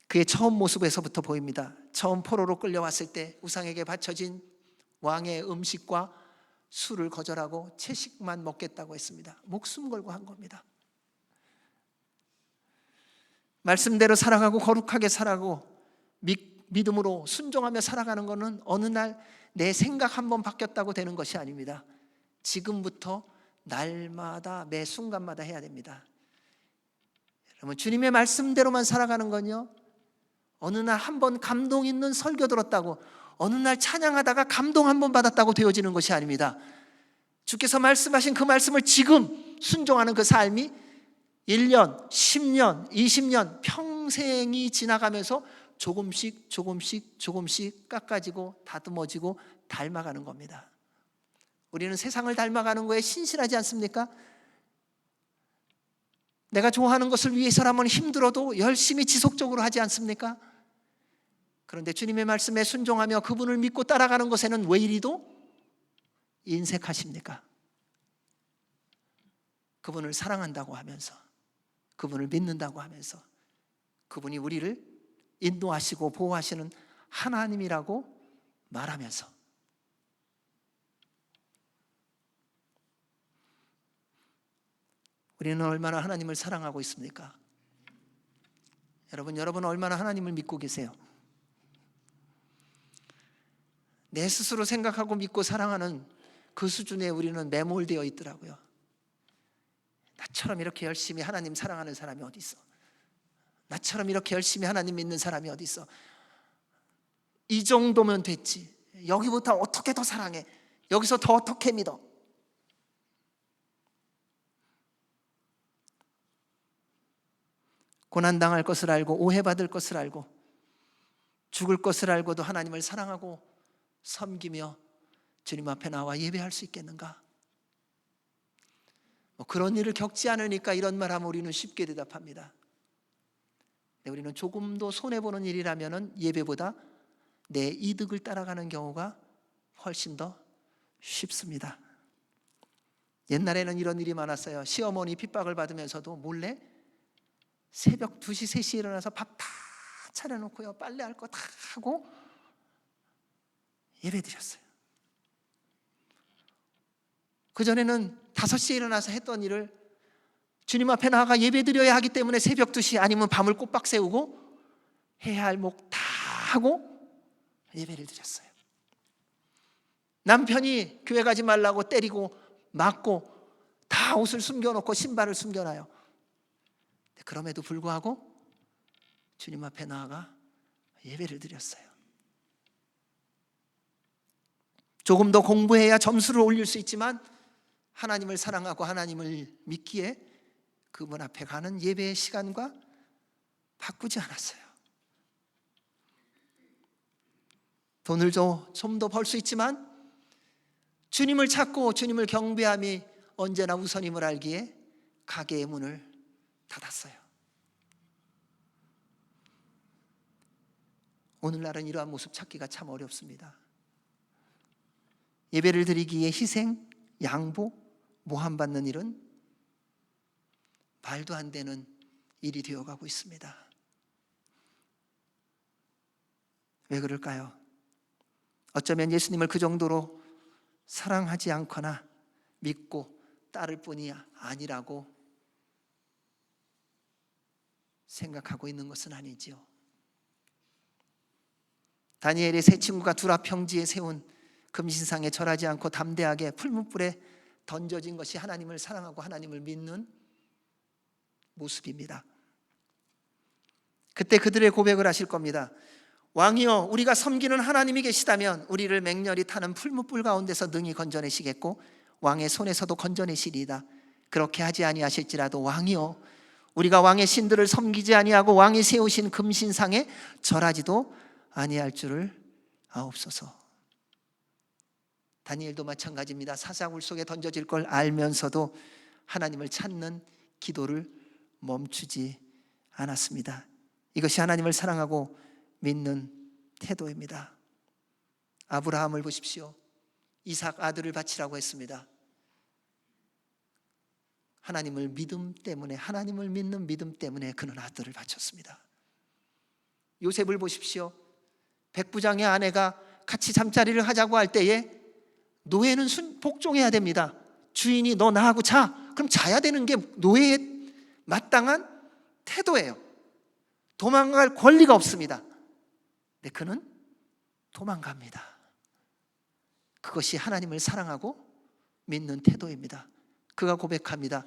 Speaker 1: 그의 처음 모습에서부터 보입니다. 처음 포로로 끌려왔을 때 우상에게 바쳐진 왕의 음식과 술을 거절하고 채식만 먹겠다고 했습니다. 목숨 걸고 한 겁니다. 말씀대로 살아가고 거룩하게 살아가고 믿음으로 순종하며 살아가는 것은 어느 날 내 생각 한번 바뀌었다고 되는 것이 아닙니다. 지금부터 날마다 매 순간마다 해야 됩니다. 여러분, 주님의 말씀대로만 살아가는 건요, 어느 날 한번 감동 있는 설교 들었다고, 어느 날 찬양하다가 감동 한번 받았다고 되어지는 것이 아닙니다. 주께서 말씀하신 그 말씀을 지금 순종하는 그 삶이 1년, 10년, 20년, 평생이 지나가면서 조금씩 깎아지고 다듬어지고 닮아가는 겁니다. 우리는 세상을 닮아가는 거에 신실하지 않습니까? 내가 좋아하는 것을 위해서라면 힘들어도 열심히 지속적으로 하지 않습니까? 그런데 주님의 말씀에 순종하며 그분을 믿고 따라가는 것에는 왜 이리도 인색하십니까? 그분을 사랑한다고 하면서, 그분을 믿는다고 하면서, 그분이 우리를 인도하시고 보호하시는 하나님이라고 말하면서, 우리는 얼마나 하나님을 사랑하고 있습니까? 여러분 얼마나 하나님을 믿고 계세요? 내 스스로 생각하고 믿고 사랑하는 그 수준에 우리는 매몰되어 있더라고요. 나처럼 이렇게 열심히 하나님 사랑하는 사람이 어디 있어? 나처럼 이렇게 열심히 하나님 믿는 사람이 어디 있어? 이 정도면 됐지. 여기부터 어떻게 더 사랑해? 여기서 더 어떻게 믿어? 고난당할 것을 알고 오해받을 것을 알고 죽을 것을 알고도 하나님을 사랑하고 섬기며 주님 앞에 나와 예배할 수 있겠는가? 그런 일을 겪지 않으니까 이런 말하면 우리는 쉽게 대답합니다. 근데 우리는 조금도 손해보는 일이라면 예배보다 내 이득을 따라가는 경우가 훨씬 더 쉽습니다. 옛날에는 이런 일이 많았어요. 시어머니 핍박을 받으면서도 몰래 새벽 2시, 3시에 일어나서 밥 다 차려놓고요, 빨래할 거 다 하고 예배드렸어요. 그전에는 5시에 일어나서 했던 일을 주님 앞에 나아가 예배드려야 하기 때문에 새벽 2시 아니면 밤을 꼬박 세우고 해야 할 목 다 하고 예배를 드렸어요. 남편이 교회 가지 말라고 때리고 맞고 다 옷을 숨겨놓고 신발을 숨겨놔요. 그럼에도 불구하고 주님 앞에 나아가 예배를 드렸어요. 조금 더 공부해야 점수를 올릴 수 있지만 하나님을 사랑하고 하나님을 믿기에 그분 앞에 가는 예배의 시간과 바꾸지 않았어요. 돈을 좀 더 벌 수 있지만 주님을 찾고 주님을 경배함이 언제나 우선임을 알기에 가게의 문을 닫았어요. 오늘날은 이러한 모습 찾기가 참 어렵습니다. 예배를 드리기에 희생, 양보, 모함받는 일은 말도 안 되는 일이 되어가고 있습니다. 왜 그럴까요? 어쩌면 예수님을 그 정도로 사랑하지 않거나 믿고 따를 뿐이 아니라고 생각하고 있는 것은 아니지요. 다니엘의 세 친구가 두라 평지에 세운 금신상에 절하지 않고 담대하게 풀무불에 던져진 것이 하나님을 사랑하고 하나님을 믿는 모습입니다. 그때 그들의 고백을 하실 겁니다. 왕이여, 우리가 섬기는 하나님이 계시다면 우리를 맹렬히 타는 풀무불 가운데서 능히 건져내시겠고 왕의 손에서도 건져내시리이다. 그렇게 하지 아니하실지라도 왕이여, 우리가 왕의 신들을 섬기지 아니하고 왕이 세우신 금신상에 절하지도 아니할 줄을 아옵소서. 다니엘도 마찬가지입니다. 사자굴 속에 던져질 걸 알면서도 하나님을 찾는 기도를 멈추지 않았습니다. 이것이 하나님을 사랑하고 믿는 태도입니다. 아브라함을 보십시오. 이삭 아들을 바치라고 했습니다. 하나님을 믿음 때문에, 하나님을 믿는 믿음 때문에 그는 아들을 바쳤습니다. 요셉을 보십시오. 백부장의 아내가 같이 잠자리를 하자고 할 때에 노예는 복종해야 됩니다. 주인이 너 나하고 자, 그럼 자야 되는 게 노예의 마땅한 태도예요. 도망갈 권리가 없습니다. 근데 그는 도망갑니다. 그것이 하나님을 사랑하고 믿는 태도입니다. 그가 고백합니다.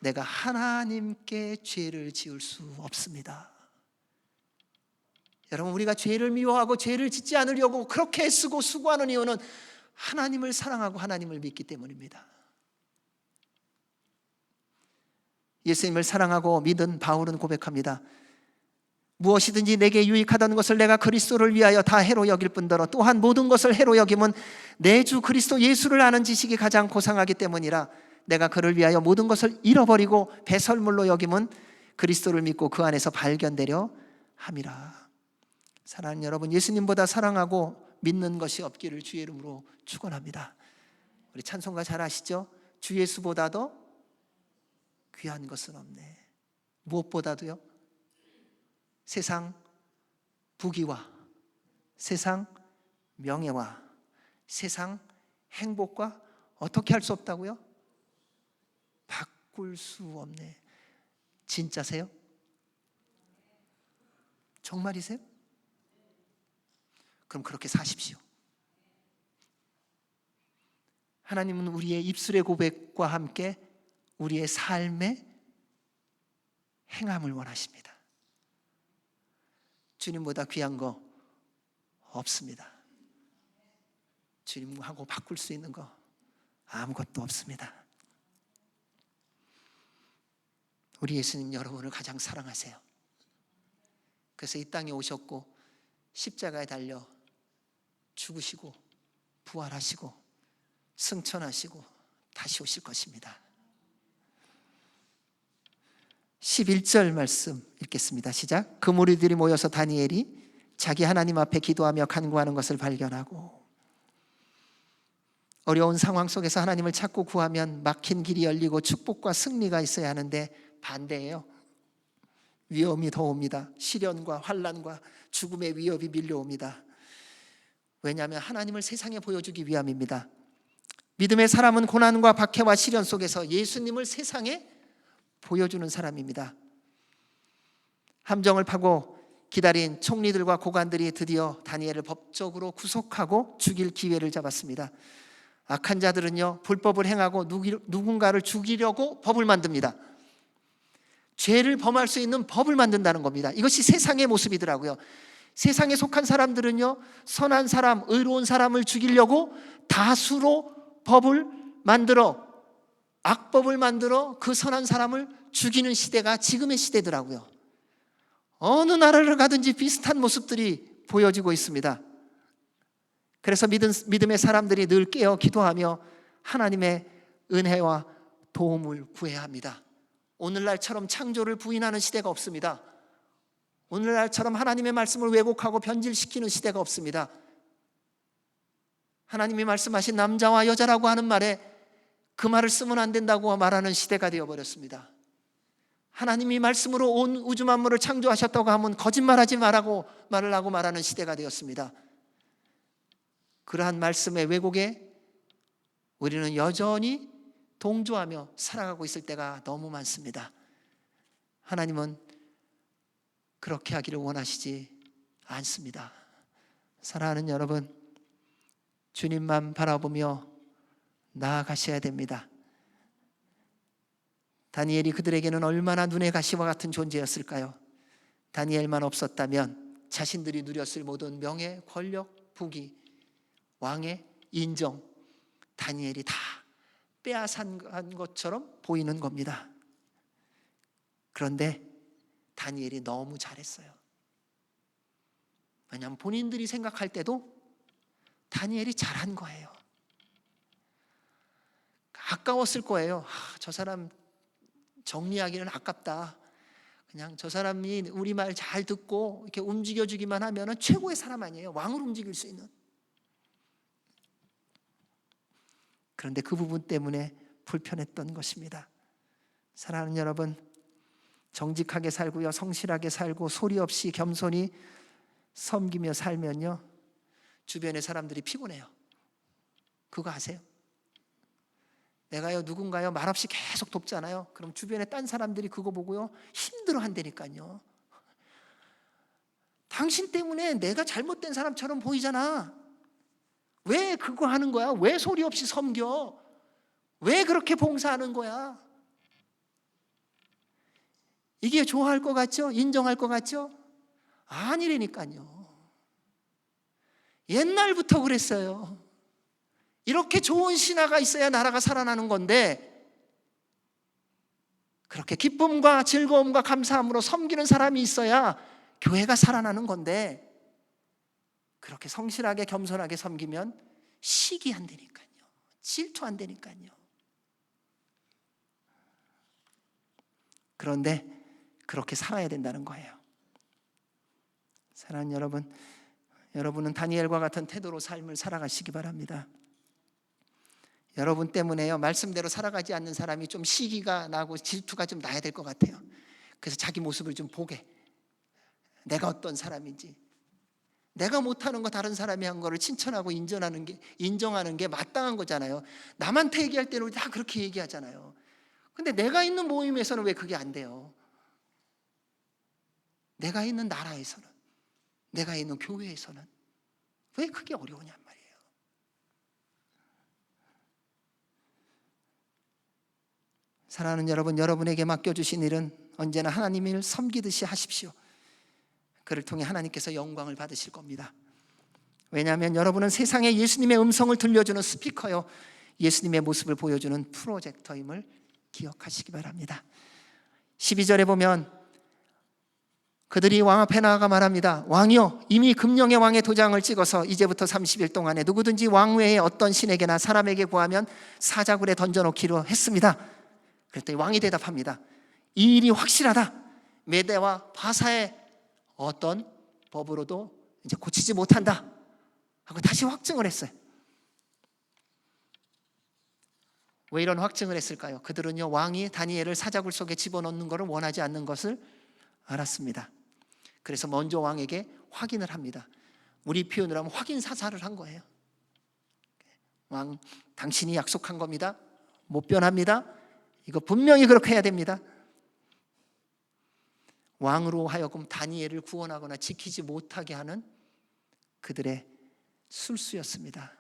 Speaker 1: 내가 하나님께 죄를 지을 수 없습니다. 여러분, 우리가 죄를 미워하고 죄를 짓지 않으려고 그렇게 애쓰고 수고하는 이유는 하나님을 사랑하고 하나님을 믿기 때문입니다. 예수님을 사랑하고 믿은 바울은 고백합니다. 무엇이든지 내게 유익하다는 것을 내가 그리스도를 위하여 다 해로 여길 뿐더러 또한 모든 것을 해로 여김은 내 주 그리스도 예수를 아는 지식이 가장 고상하기 때문이라. 내가 그를 위하여 모든 것을 잃어버리고 배설물로 여김은 그리스도를 믿고 그 안에서 발견되려 함이라. 사랑하는 여러분, 예수님보다 사랑하고 믿는 것이 없기를 주의 이름으로 축원합니다. 우리 찬송가 잘 아시죠? 주 예수보다도 귀한 것은 없네. 무엇보다도요? 세상 부귀와 세상 명예와 세상 행복과 어떻게 할 수 없다고요? 바꿀 수 없네. 진짜세요? 정말이세요? 그럼 그렇게 사십시오. 하나님은 우리의 입술의 고백과 함께 우리의 삶의 행함을 원하십니다. 주님보다 귀한 거 없습니다. 주님하고 바꿀 수 있는 거 아무것도 없습니다. 우리 예수님 여러분을 가장 사랑하세요. 그래서 이 땅에 오셨고 십자가에 달려 죽으시고 부활하시고 승천하시고 다시 오실 것입니다. 11절 말씀 읽겠습니다. 시작. 그 무리들이 모여서 다니엘이 자기 하나님 앞에 기도하며 간구하는 것을 발견하고, 어려운 상황 속에서 하나님을 찾고 구하면 막힌 길이 열리고 축복과 승리가 있어야 하는데 반대예요. 위험이 더 옵니다. 시련과 환난과 죽음의 위협이 밀려옵니다. 왜냐하면 하나님을 세상에 보여주기 위함입니다. 믿음의 사람은 고난과 박해와 시련 속에서 예수님을 세상에 보여주는 사람입니다. 함정을 파고 기다린 총리들과 고관들이 드디어 다니엘을 법적으로 구속하고 죽일 기회를 잡았습니다. 악한 자들은요, 불법을 행하고 누군가를 죽이려고 법을 만듭니다. 죄를 범할 수 있는 법을 만든다는 겁니다. 이것이 세상의 모습이더라고요. 세상에 속한 사람들은요, 선한 사람, 의로운 사람을 죽이려고 다수로 법을 만들어, 악법을 만들어 그 선한 사람을 죽이는 시대가 지금의 시대더라고요. 어느 나라를 가든지 비슷한 모습들이 보여지고 있습니다. 그래서 믿음의 사람들이 늘 깨어 기도하며 하나님의 은혜와 도움을 구해야 합니다. 오늘날처럼 창조를 부인하는 시대가 없습니다. 오늘날처럼 하나님의 말씀을 왜곡하고 변질시키는 시대가 없습니다. 하나님이 말씀하신 남자와 여자라고 하는 말에 그 말을 쓰면 안 된다고 말하는 시대가 되어버렸습니다. 하나님이 말씀으로 온 우주 만물을 창조하셨다고 하면 거짓말하지 말라고 말을 하고 말하는 시대가 되었습니다. 그러한 말씀의 왜곡에 우리는 여전히 동조하며 살아가고 있을 때가 너무 많습니다. 하나님은 그렇게 하기를 원하시지 않습니다. 사랑하는 여러분, 주님만 바라보며 나아가셔야 됩니다. 다니엘이 그들에게는 얼마나 눈의 가시와 같은 존재였을까요? 다니엘만 없었다면 자신들이 누렸을 모든 명예, 권력, 부귀, 왕의 인정, 다니엘이 다 빼앗은 것처럼 보이는 겁니다. 그런데 다니엘이 너무 잘했어요. 왜냐하면 본인들이 생각할 때도 다니엘이 잘한 거예요. 아까웠을 거예요. 저 사람 정리하기는 아깝다. 그냥 저 사람이 우리 말 잘 듣고 이렇게 움직여주기만 하면 최고의 사람 아니에요. 왕을 움직일 수 있는. 그런데 그 부분 때문에 불편했던 것입니다. 사랑하는 여러분, 정직하게 살고요, 성실하게 살고 소리 없이 겸손히 섬기며 살면요, 주변의 사람들이 피곤해요. 그거 아세요? 내가요 누군가요 말없이 계속 돕잖아요. 그럼 주변에 딴 사람들이 그거 보고요 힘들어 한다니까요. 당신 때문에 내가 잘못된 사람처럼 보이잖아. 왜 그거 하는 거야? 왜 소리 없이 섬겨? 왜 그렇게 봉사하는 거야? 이게 좋아할 것 같죠? 인정할 것 같죠? 아니라니까요. 옛날부터 그랬어요. 이렇게 좋은 신하가 있어야 나라가 살아나는 건데, 그렇게 기쁨과 즐거움과 감사함으로 섬기는 사람이 있어야 교회가 살아나는 건데, 그렇게 성실하게 겸손하게 섬기면 시기한다니까요. 질투한다니까요. 그런데 그렇게 살아야 된다는 거예요. 사랑하는 여러분, 여러분은 다니엘과 같은 태도로 삶을 살아가시기 바랍니다. 여러분 때문에요, 말씀대로 살아가지 않는 사람이 좀 시기가 나고 질투가 좀 나야 될 것 같아요. 그래서 자기 모습을 좀 보게, 내가 어떤 사람인지, 내가 못하는 거 다른 사람이 한 거를 칭찬하고 인정하는 게 마땅한 거잖아요. 남한테 얘기할 때는 다 그렇게 얘기하잖아요. 근데 내가 있는 모임에서는 왜 그게 안 돼요? 내가 있는 나라에서는, 내가 있는 교회에서는 왜 그게 어려우냔 말이에요. 사랑하는 여러분, 여러분에게 맡겨주신 일은 언제나 하나님을 섬기듯이 하십시오. 그를 통해 하나님께서 영광을 받으실 겁니다. 왜냐하면 여러분은 세상에 예수님의 음성을 들려주는 스피커요, 예수님의 모습을 보여주는 프로젝터임을 기억하시기 바랍니다. 12절에 보면 그들이 왕 앞에 나아가 말합니다. 왕이여, 이미 금령의 왕의 도장을 찍어서 이제부터 30일 동안에 누구든지 왕 외에 어떤 신에게나 사람에게 구하면 사자굴에 던져놓기로 했습니다. 그랬더니 왕이 대답합니다. 이 일이 확실하다. 메대와 바사의 어떤 법으로도 이제 고치지 못한다 하고 다시 확증을 했어요. 왜 이런 확증을 했을까요? 그들은요, 왕이 다니엘을 사자굴 속에 집어넣는 것을 원하지 않는 것을 알았습니다. 그래서 먼저 왕에게 확인을 합니다. 우리 표현으로 하면 확인 사살을 한 거예요. 왕, 당신이 약속한 겁니다. 못 변합니다. 이거 분명히 그렇게 해야 됩니다. 왕으로 하여금 다니엘을 구원하거나 지키지 못하게 하는 그들의 술수였습니다.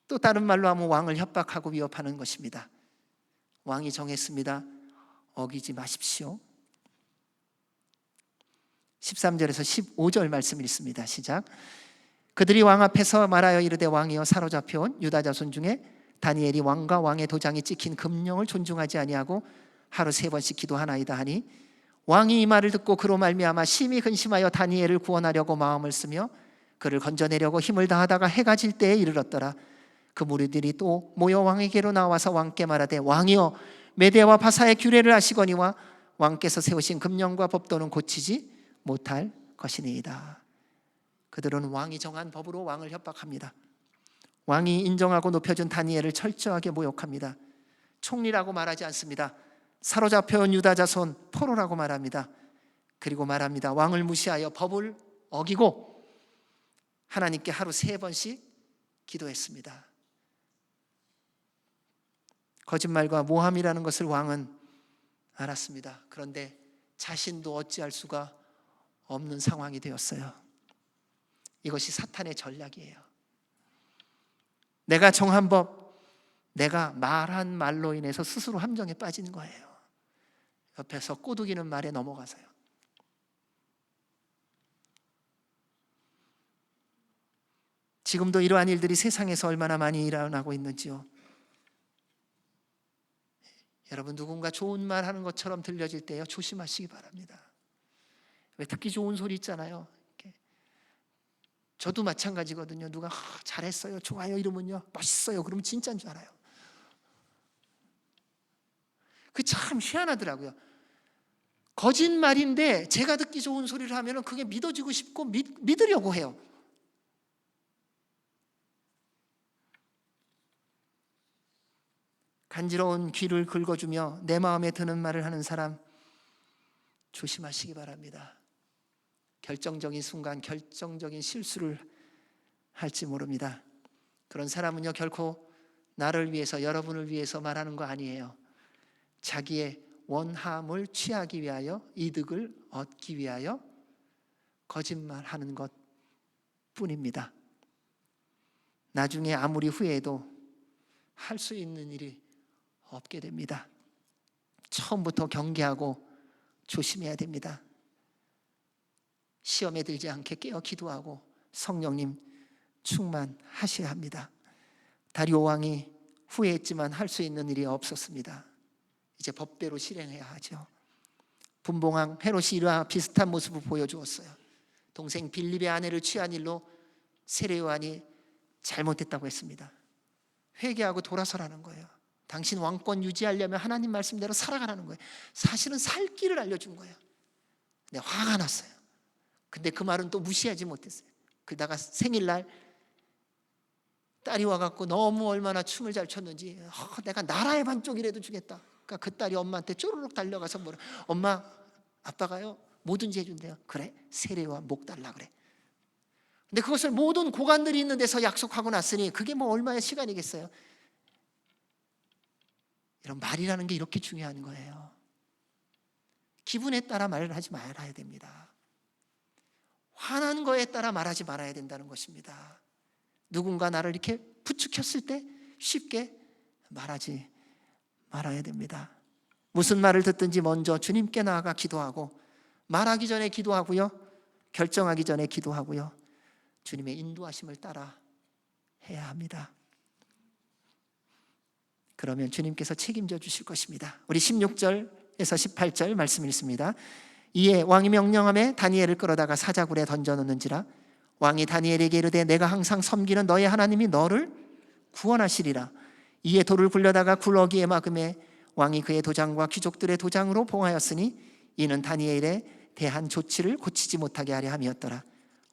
Speaker 1: 또 다른 말로 하면 왕을 협박하고 위협하는 것입니다. 왕이 정했습니다. 어기지 마십시오. 13절에서 15절 말씀 읽습니다. 시작. 그들이 왕 앞에서 말하여 이르되 왕이여, 사로잡혀온 유다 자손 중에 다니엘이 왕과 왕의 도장이 찍힌 금령을 존중하지 아니하고 하루 3번씩 기도하나이다 하니, 왕이 이 말을 듣고 그로 말미암아 심히 근심하여 다니엘을 구원하려고 마음을 쓰며 그를 건져내려고 힘을 다하다가 해가 질 때에 이르렀더라. 그 무리들이 또 모여 왕에게로 나와서 왕께 말하되 왕이여, 메대와 바사의 규례를 아시거니와 왕께서 세우신 금령과 법도는 고치지 못할 것이니이다. 그들은 왕이 정한 법으로 왕을 협박합니다. 왕이 인정하고 높여준 다니엘을 철저하게 모욕합니다. 총리라고 말하지 않습니다. 사로잡혀온 유다 자손 포로라고 말합니다. 그리고 말합니다. 왕을 무시하여 법을 어기고 하나님께 하루 3번씩 기도했습니다. 거짓말과 모함이라는 것을 왕은 알았습니다. 그런데 자신도 어찌할 수가 없는 상황이 되었어요. 이것이 사탄의 전략이에요. 내가 정한 법, 내가 말한 말로 인해서 스스로 함정에 빠지는 거예요. 옆에서 꼬드기는 말에 넘어가서요. 지금도 이러한 일들이 세상에서 얼마나 많이 일어나고 있는지요. 여러분, 누군가 좋은 말 하는 것처럼 들려질 때요, 조심하시기 바랍니다. 왜 듣기 좋은 소리 있잖아요. 이렇게. 저도 마찬가지거든요. 누가 잘했어요, 좋아요 이러면요, 멋있어요 그러면 진짜인 줄 알아요. 그 참 희한하더라고요. 거짓말인데 제가 듣기 좋은 소리를 하면 그게 믿어지고 싶고 믿으려고 해요. 간지러운 귀를 긁어주며 내 마음에 드는 말을 하는 사람 조심하시기 바랍니다. 결정적인 순간 결정적인 실수를 할지 모릅니다. 그런 사람은요, 결코 나를 위해서, 여러분을 위해서 말하는 거 아니에요. 자기의 원함을 취하기 위하여, 이득을 얻기 위하여 거짓말하는 것 뿐입니다. 나중에 아무리 후회해도 할 수 있는 일이 없게 됩니다. 처음부터 경계하고 조심해야 됩니다. 시험에 들지 않게 깨어 기도하고 성령님 충만하셔야 합니다. 다리오 왕이 후회했지만 할 수 있는 일이 없었습니다. 이제 법대로 실행해야 하죠. 분봉왕 헤롯이 이와 비슷한 모습을 보여주었어요. 동생 빌립의 아내를 취한 일로 세례 요한이 잘못했다고 했습니다. 회개하고 돌아서라는 거예요. 당신 왕권 유지하려면 하나님 말씀대로 살아가라는 거예요. 사실은 살 길을 알려준 거예요. 근데 화가 났어요. 근데 그 말은 또 무시하지 못했어요. 그러다가 생일날 딸이 와갖고 너무 얼마나 춤을 잘 췄는지, 내가 나라의 반쪽이라도 주겠다. 그러니까 그 딸이 엄마한테 쪼르륵 달려가서 뭐라, 엄마, 아빠가요 뭐든지 해준대요. 그래, 세례와 목 달라 그래. 근데 그것을 모든 고관들이 있는 데서 약속하고 났으니 그게 뭐 얼마의 시간이겠어요. 이런 말이라는 게 이렇게 중요한 거예요. 기분에 따라 말을 하지 말아야 됩니다. 화난 거에 따라 말하지 말아야 된다는 것입니다. 누군가 나를 이렇게 부추겼을 때 쉽게 말하지 말아야 됩니다. 무슨 말을 듣든지 먼저 주님께 나아가 기도하고, 말하기 전에 기도하고요, 결정하기 전에 기도하고요, 주님의 인도하심을 따라 해야 합니다. 그러면 주님께서 책임져 주실 것입니다. 우리 16절에서 18절 말씀 읽습니다. 이에 왕이 명령하매 다니엘을 끌어다가 사자굴에 던져놓는지라. 왕이 다니엘에게 이르되 내가 항상 섬기는 너의 하나님이 너를 구원하시리라. 이에 돌을 굴려다가 굴러기에 막음에 왕이 그의 도장과 귀족들의 도장으로 봉하였으니 이는 다니엘에 대한 조치를 고치지 못하게 하려 함이었더라.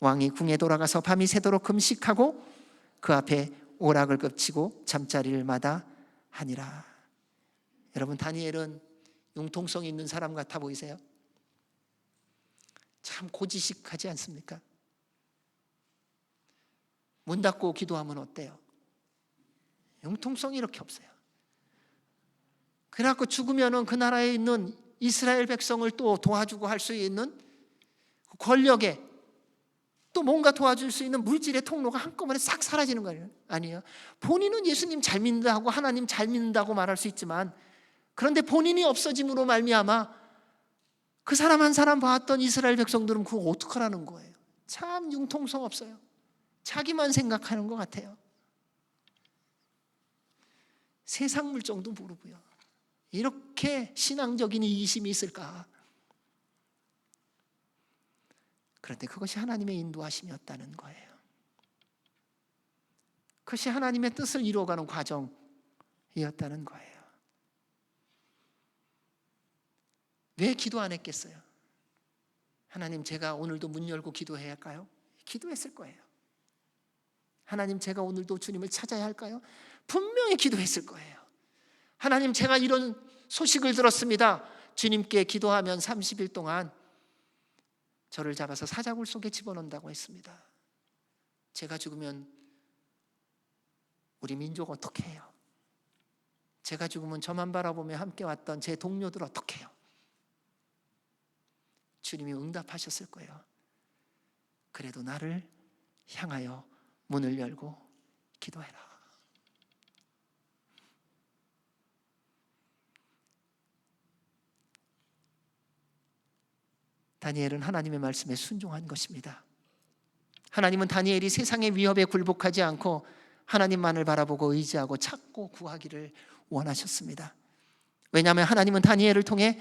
Speaker 1: 왕이 궁에 돌아가서 밤이 새도록 금식하고 그 앞에 오락을 겹치고 잠자리를 마다 하니라. 여러분, 다니엘은 융통성 있는 사람 같아 보이세요? 참 고지식하지 않습니까? 문 닫고 기도하면 어때요? 융통성이 이렇게 없어요. 그래갖고 죽으면은 그 나라에 있는 이스라엘 백성을 또 도와주고 할 수 있는 권력에 또 뭔가 도와줄 수 있는 물질의 통로가 한꺼번에 싹 사라지는 거예요. 아니에요. 본인은 예수님 잘 믿는다고, 하나님 잘 믿는다고 말할 수 있지만, 그런데 본인이 없어짐으로 말미암아 그 사람 한 사람 봐왔던 이스라엘 백성들은 그거 어떡하라는 거예요. 참 융통성 없어요. 자기만 생각하는 것 같아요. 세상 물정도 모르고요. 이렇게 신앙적인 이기심이 있을까? 그런데 그것이 하나님의 인도하심이었다는 거예요. 그것이 하나님의 뜻을 이루어가는 과정이었다는 거예요. 왜 기도 안 했겠어요? 하나님, 제가 오늘도 문 열고 기도해야 할까요? 기도했을 거예요. 하나님, 제가 오늘도 주님을 찾아야 할까요? 분명히 기도했을 거예요. 하나님, 제가 이런 소식을 들었습니다. 주님께 기도하면 30일 동안 저를 잡아서 사자굴 속에 집어넣는다고 했습니다. 제가 죽으면 우리 민족 어떻게 해요? 제가 죽으면 저만 바라보며 함께 왔던 제 동료들 어떻게 해요? 주님이 응답하셨을 거예요. 그래도 나를 향하여 문을 열고 기도해라. 다니엘은 하나님의 말씀에 순종한 것입니다. 하나님은 다니엘이 세상의 위협에 굴복하지 않고 하나님만을 바라보고 의지하고 찾고 구하기를 원하셨습니다. 왜냐하면 하나님은 다니엘을 통해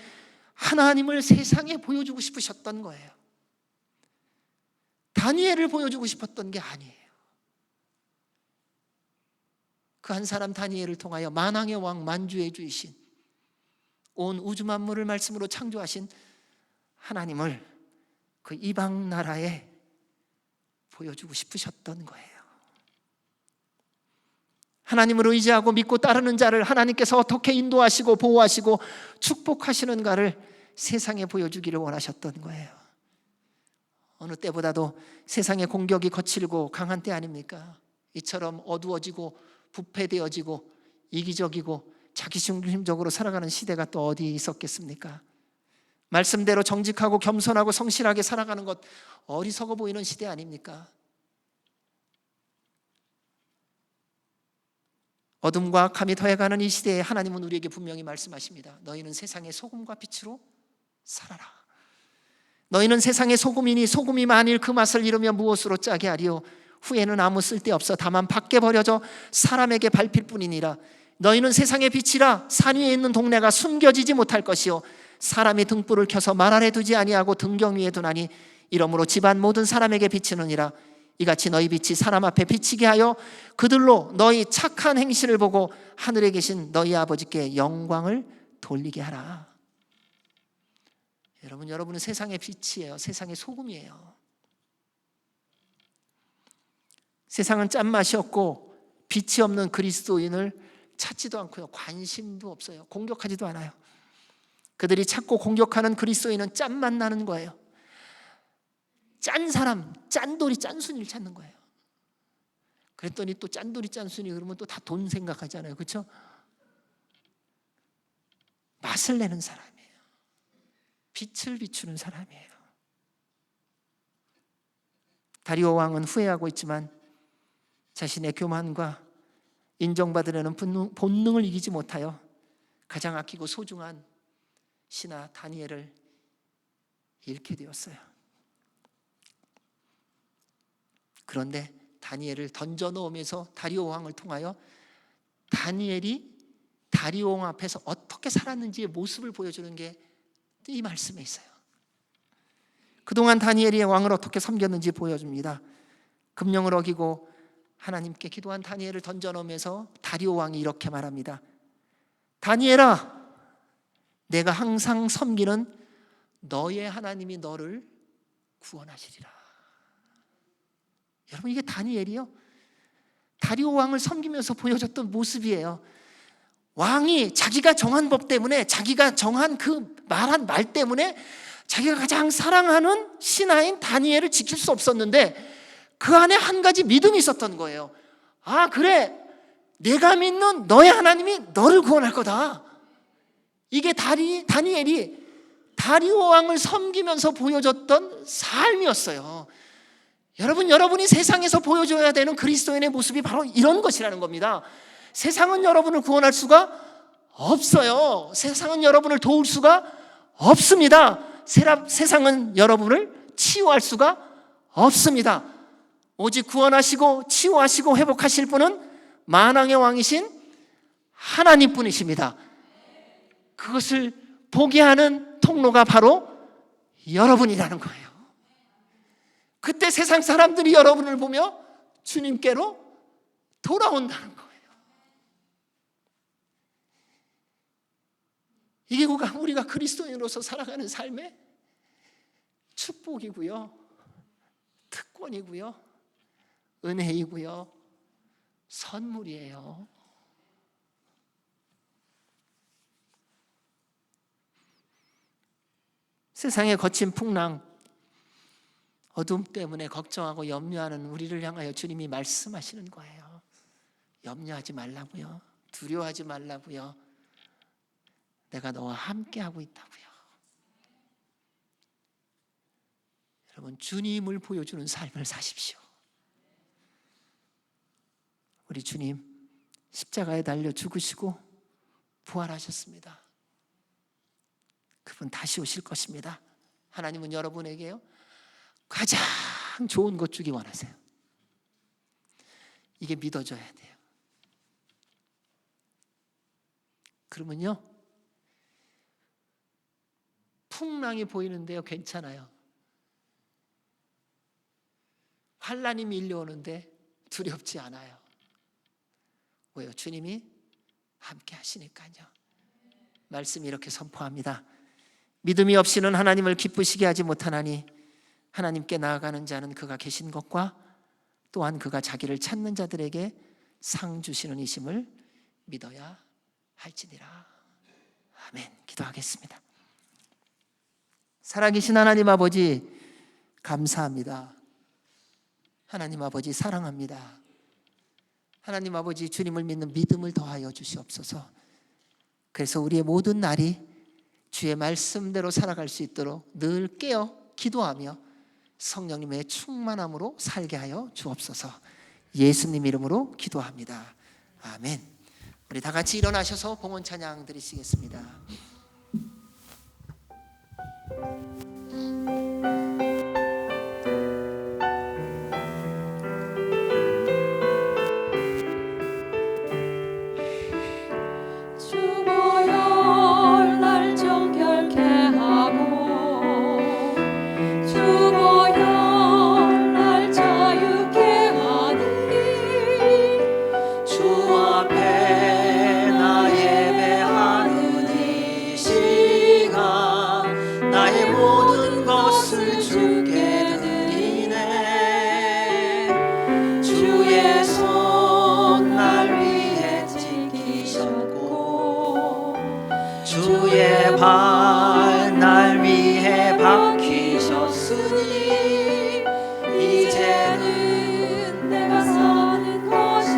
Speaker 1: 하나님을 세상에 보여주고 싶으셨던 거예요. 다니엘을 보여주고 싶었던 게 아니에요. 그 한 사람 다니엘을 통하여 만왕의 왕, 만주의 주이신, 온 우주 만물을 말씀으로 창조하신 하나님을 그 이방 나라에 보여주고 싶으셨던 거예요. 하나님을 의지하고 믿고 따르는 자를 하나님께서 어떻게 인도하시고 보호하시고 축복하시는가를 세상에 보여주기를 원하셨던 거예요. 어느 때보다도 세상의 공격이 거칠고 강한 때 아닙니까? 이처럼 어두워지고 부패되어지고 이기적이고 자기중심적으로 살아가는 시대가 또 어디 있었겠습니까? 말씀대로 정직하고 겸손하고 성실하게 살아가는 것 어리석어 보이는 시대 아닙니까? 어둠과 악함이 더해가는 이 시대에 하나님은 우리에게 분명히 말씀하십니다. 너희는 세상의 소금과 빛으로 살아라. 너희는 세상의 소금이니 소금이 만일 그 맛을 잃으면 무엇으로 짜게 하리요? 후에는 아무 쓸데없어 다만 밖에 버려져 사람에게 밟힐 뿐이니라. 너희는 세상의 빛이라. 산 위에 있는 동네가 숨겨지지 못할 것이요 사람이 등불을 켜서 말 아래 두지 아니하고 등경 위에 두나니 이러므로 집안 모든 사람에게 비치느니라. 이같이 너희 빛이 사람 앞에 비치게 하여 그들로 너희 착한 행실을 보고 하늘에 계신 너희 아버지께 영광을 돌리게 하라. 여러분은 세상의 빛이에요. 세상의 소금이에요. 세상은 짠맛이 없고 빛이 없는 그리스도인을 찾지도 않고요, 관심도 없어요. 공격하지도 않아요. 그들이 찾고 공격하는 그리스도인은 짠맛 나는 거예요. 짠 사람, 짠돌이 짠순이를 찾는 거예요. 그랬더니 또 짠돌이 짠순이 그러면 또 다 돈 생각하잖아요. 그렇죠? 맛을 내는 사람이에요. 빛을 비추는 사람이에요. 다리오 왕은 후회하고 있지만 자신의 교만과 인정받으려는 본능을 이기지 못하여 가장 아끼고 소중한 신하 다니엘을 잃게 되었어요. 그런데 다니엘을 던져 놓으면서 다리오 왕을 통하여 다니엘이 다리오 왕 앞에서 어떻게 살았는지의 모습을 보여주는 게 이 말씀에 있어요. 그동안 다니엘이 왕을 어떻게 섬겼는지 보여줍니다. 금령을 어기고 하나님께 기도한 다니엘을 던져 놓으면서 다리오 왕이 이렇게 말합니다. 다니엘아, 내가 항상 섬기는 너의 하나님이 너를 구원하시리라. 여러분, 이게 다니엘이요, 다리오 왕을 섬기면서 보여줬던 모습이에요. 왕이 자기가 정한 법 때문에, 자기가 정한 그 말한 말 때문에 자기가 가장 사랑하는 신하인 다니엘을 지킬 수 없었는데 그 안에 한 가지 믿음이 있었던 거예요. 아, 그래, 내가 믿는 너의 하나님이 너를 구원할 거다. 이게 다니엘이 다리오 왕을 섬기면서 보여줬던 삶이었어요. 여러분, 여러분이 세상에서 보여줘야 되는 그리스도인의 모습이 바로 이런 것이라는 겁니다. 세상은 여러분을 구원할 수가 없어요. 세상은 여러분을 도울 수가 없습니다. 세상은 여러분을 치유할 수가 없습니다. 오직 구원하시고 치유하시고 회복하실 분은 만왕의 왕이신 하나님뿐이십니다. 그것을 보게 하는 통로가 바로 여러분이라는 거예요. 그때 세상 사람들이 여러분을 보며 주님께로 돌아온다는 거예요. 이게 우리가 그리스도인으로서 살아가는 삶의 축복이고요, 특권이고요, 은혜이고요, 선물이에요. 세상의 거친 풍랑, 어둠 때문에 걱정하고 염려하는 우리를 향하여 주님이 말씀하시는 거예요. 염려하지 말라고요. 두려워하지 말라고요. 내가 너와 함께하고 있다고요. 여러분, 주님을 보여주는 삶을 사십시오. 우리 주님 십자가에 달려 죽으시고 부활하셨습니다. 그분 다시 오실 것입니다. 하나님은 여러분에게요, 가장 좋은 것 주기 원하세요. 이게 믿어져야 돼요. 그러면요, 풍랑이 보이는데요, 괜찮아요. 환난이 밀려오는데 두렵지 않아요. 왜요? 주님이 함께 하시니까요. 말씀이 이렇게 선포합니다. 믿음이 없이는 하나님을 기쁘시게 하지 못하나니 하나님께 나아가는 자는 그가 계신 것과 또한 그가 자기를 찾는 자들에게 상 주시는 이심을 믿어야 할지니라. 아멘. 기도하겠습니다. 살아계신 하나님 아버지, 감사합니다. 하나님 아버지, 사랑합니다. 하나님 아버지, 주님을 믿는 믿음을 더하여 주시옵소서. 그래서 우리의 모든 날이 주의 말씀대로 살아갈 수 있도록 늘 깨어 기도하며 성령님의 충만함으로 살게 하여 주옵소서. 예수님 이름으로 기도합니다. 아멘. 우리 다 같이 일어나셔서 봉헌 찬양 드리시겠습니다.
Speaker 3: 주보혈 날 정결케 하고 주보혈 날 자유케 하니
Speaker 1: 주 앞에 나 예배하는 이 시간 나의 모든 것을 주께 드리네. 주의 손 날 위해 지키셨고 주의 발 날 위해 박히셨으니 이제는
Speaker 3: 내가 사는 것이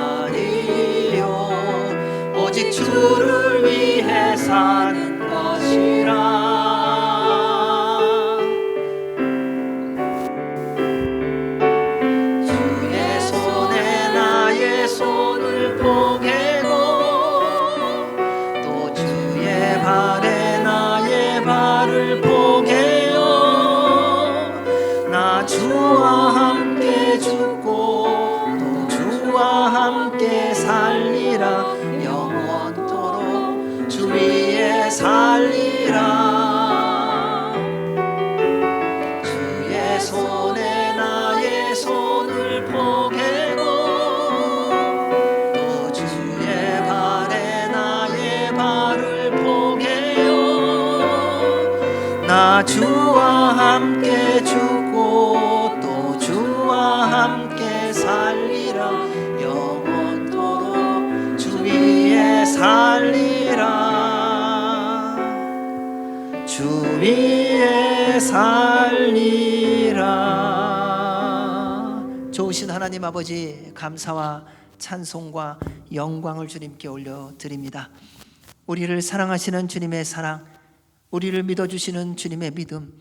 Speaker 1: 아니요 오직 주를 위해 사는 것이라. 주의 손에 나의 손을 포개고 나 주와 함께 죽고 또 주와 함께 살리라. 영원토록 주 위에 살리라. 주 위에 살리라. 좋으신 하나님 아버지, 감사와 찬송과 영광을 주님께 올려드립니다. 우리를 사랑하시는 주님의 사랑, 우리를 믿어주시는 주님의 믿음,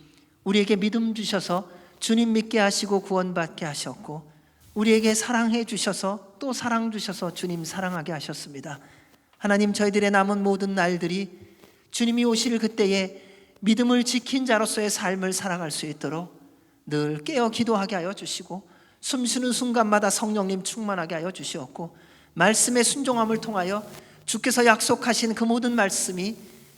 Speaker 1: 우리에게 믿음 주셔서 주님 믿게 하시고 구원받게 하셨고, 우리에게 사랑해 주셔서 또 사랑 주셔서 주님 사랑하게 하셨습니다. 하나님, 저희들의 남은 모든 날들이 주님이 오실 그때에 믿음을 지킨 자로서의 삶을 살아갈 수 있도록 늘 깨어 기도하게 하여 주시고, 숨쉬는 순간마다 성령님 충만하게 하여 주시옵고, 말씀의 순종함을 통하여 주께서 약속하신 그 모든 말씀이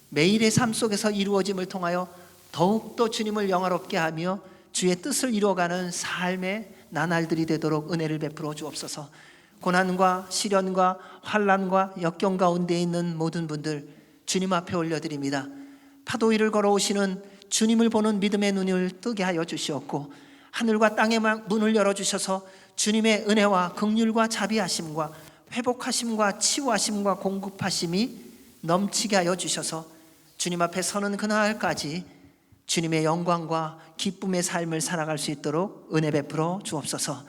Speaker 1: 매일의 삶 속에서 이루어짐을 통하여 더욱더 주님을 영화롭게 하며 주의 뜻을 이루어가는 삶의 나날들이 되도록 은혜를 베풀어 주옵소서. 고난과 시련과 환난과 역경 가운데 있는 모든 분들 주님 앞에 올려드립니다. 파도 위를 걸어오시는 주님을 보는 믿음의 눈을 뜨게 하여 주시옵고, 하늘과 땅의 문을 열어주셔서 주님의 은혜와 긍휼과 자비하심과 회복하심과 치유하심과 공급하심이 넘치게 하여 주셔서 주님 앞에 서는 그날까지 주님의 영광과 기쁨의 삶을 살아갈 수 있도록 은혜 베풀어 주옵소서.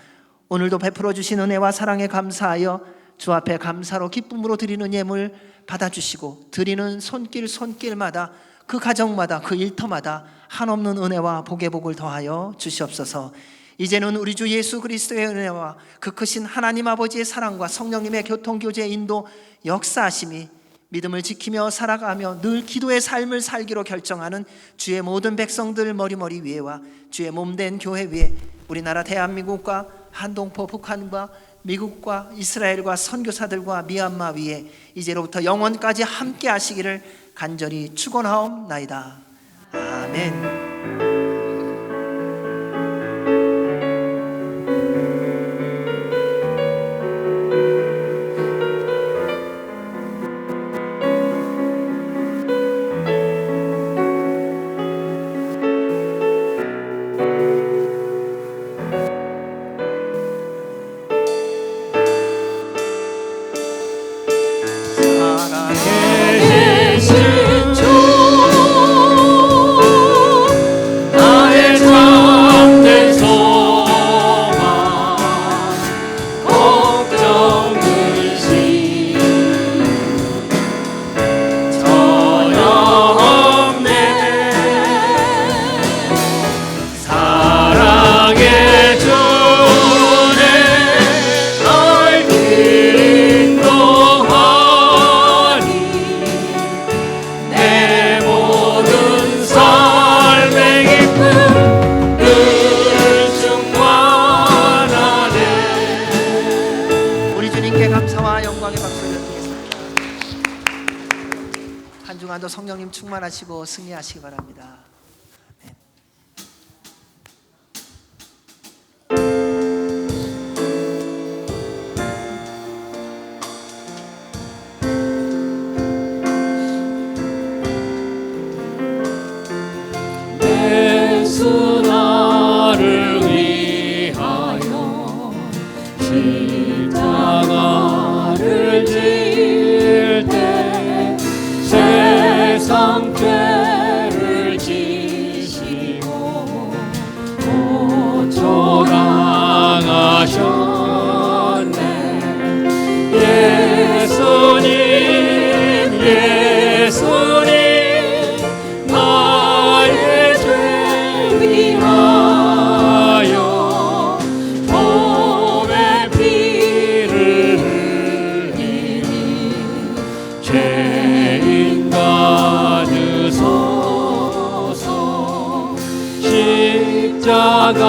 Speaker 1: 오늘도 베풀어 주신 은혜와 사랑에 감사하여 주 앞에 감사로 기쁨으로 드리는 예물 받아주시고, 드리는 손길마다 그 가정마다 그 일터마다 한없는 은혜와 복의 복을 더하여 주시옵소서. 이제는 우리 주 예수 그리스도의 은혜와 그 크신 하나님 아버지의 사랑과 성령님의 교통교제 인도 역사하심이 믿음을 지키며 살아가며 늘 기도의 삶을 살기로 결정하는 주의 모든 백성들 머리머리 위에와 주의 몸된 교회 위에, 우리나라 대한민국과 한동포 북한과 미국과 이스라엘과 선교사들과 미얀마 위에 이제로부터 영원까지 함께 하시기를 간절히 축원하옵나이다. 아멘. 한 주간도 성령님 충만하시고 승리하시기 바랍니다.
Speaker 3: 예수 나를 위하여 십자가를 질 때 세상 죄를 지시고 고초당하셨네. 예수님 나의 죄 위하여 몸에 피를 흘리니 죄인 받으소서. 십자가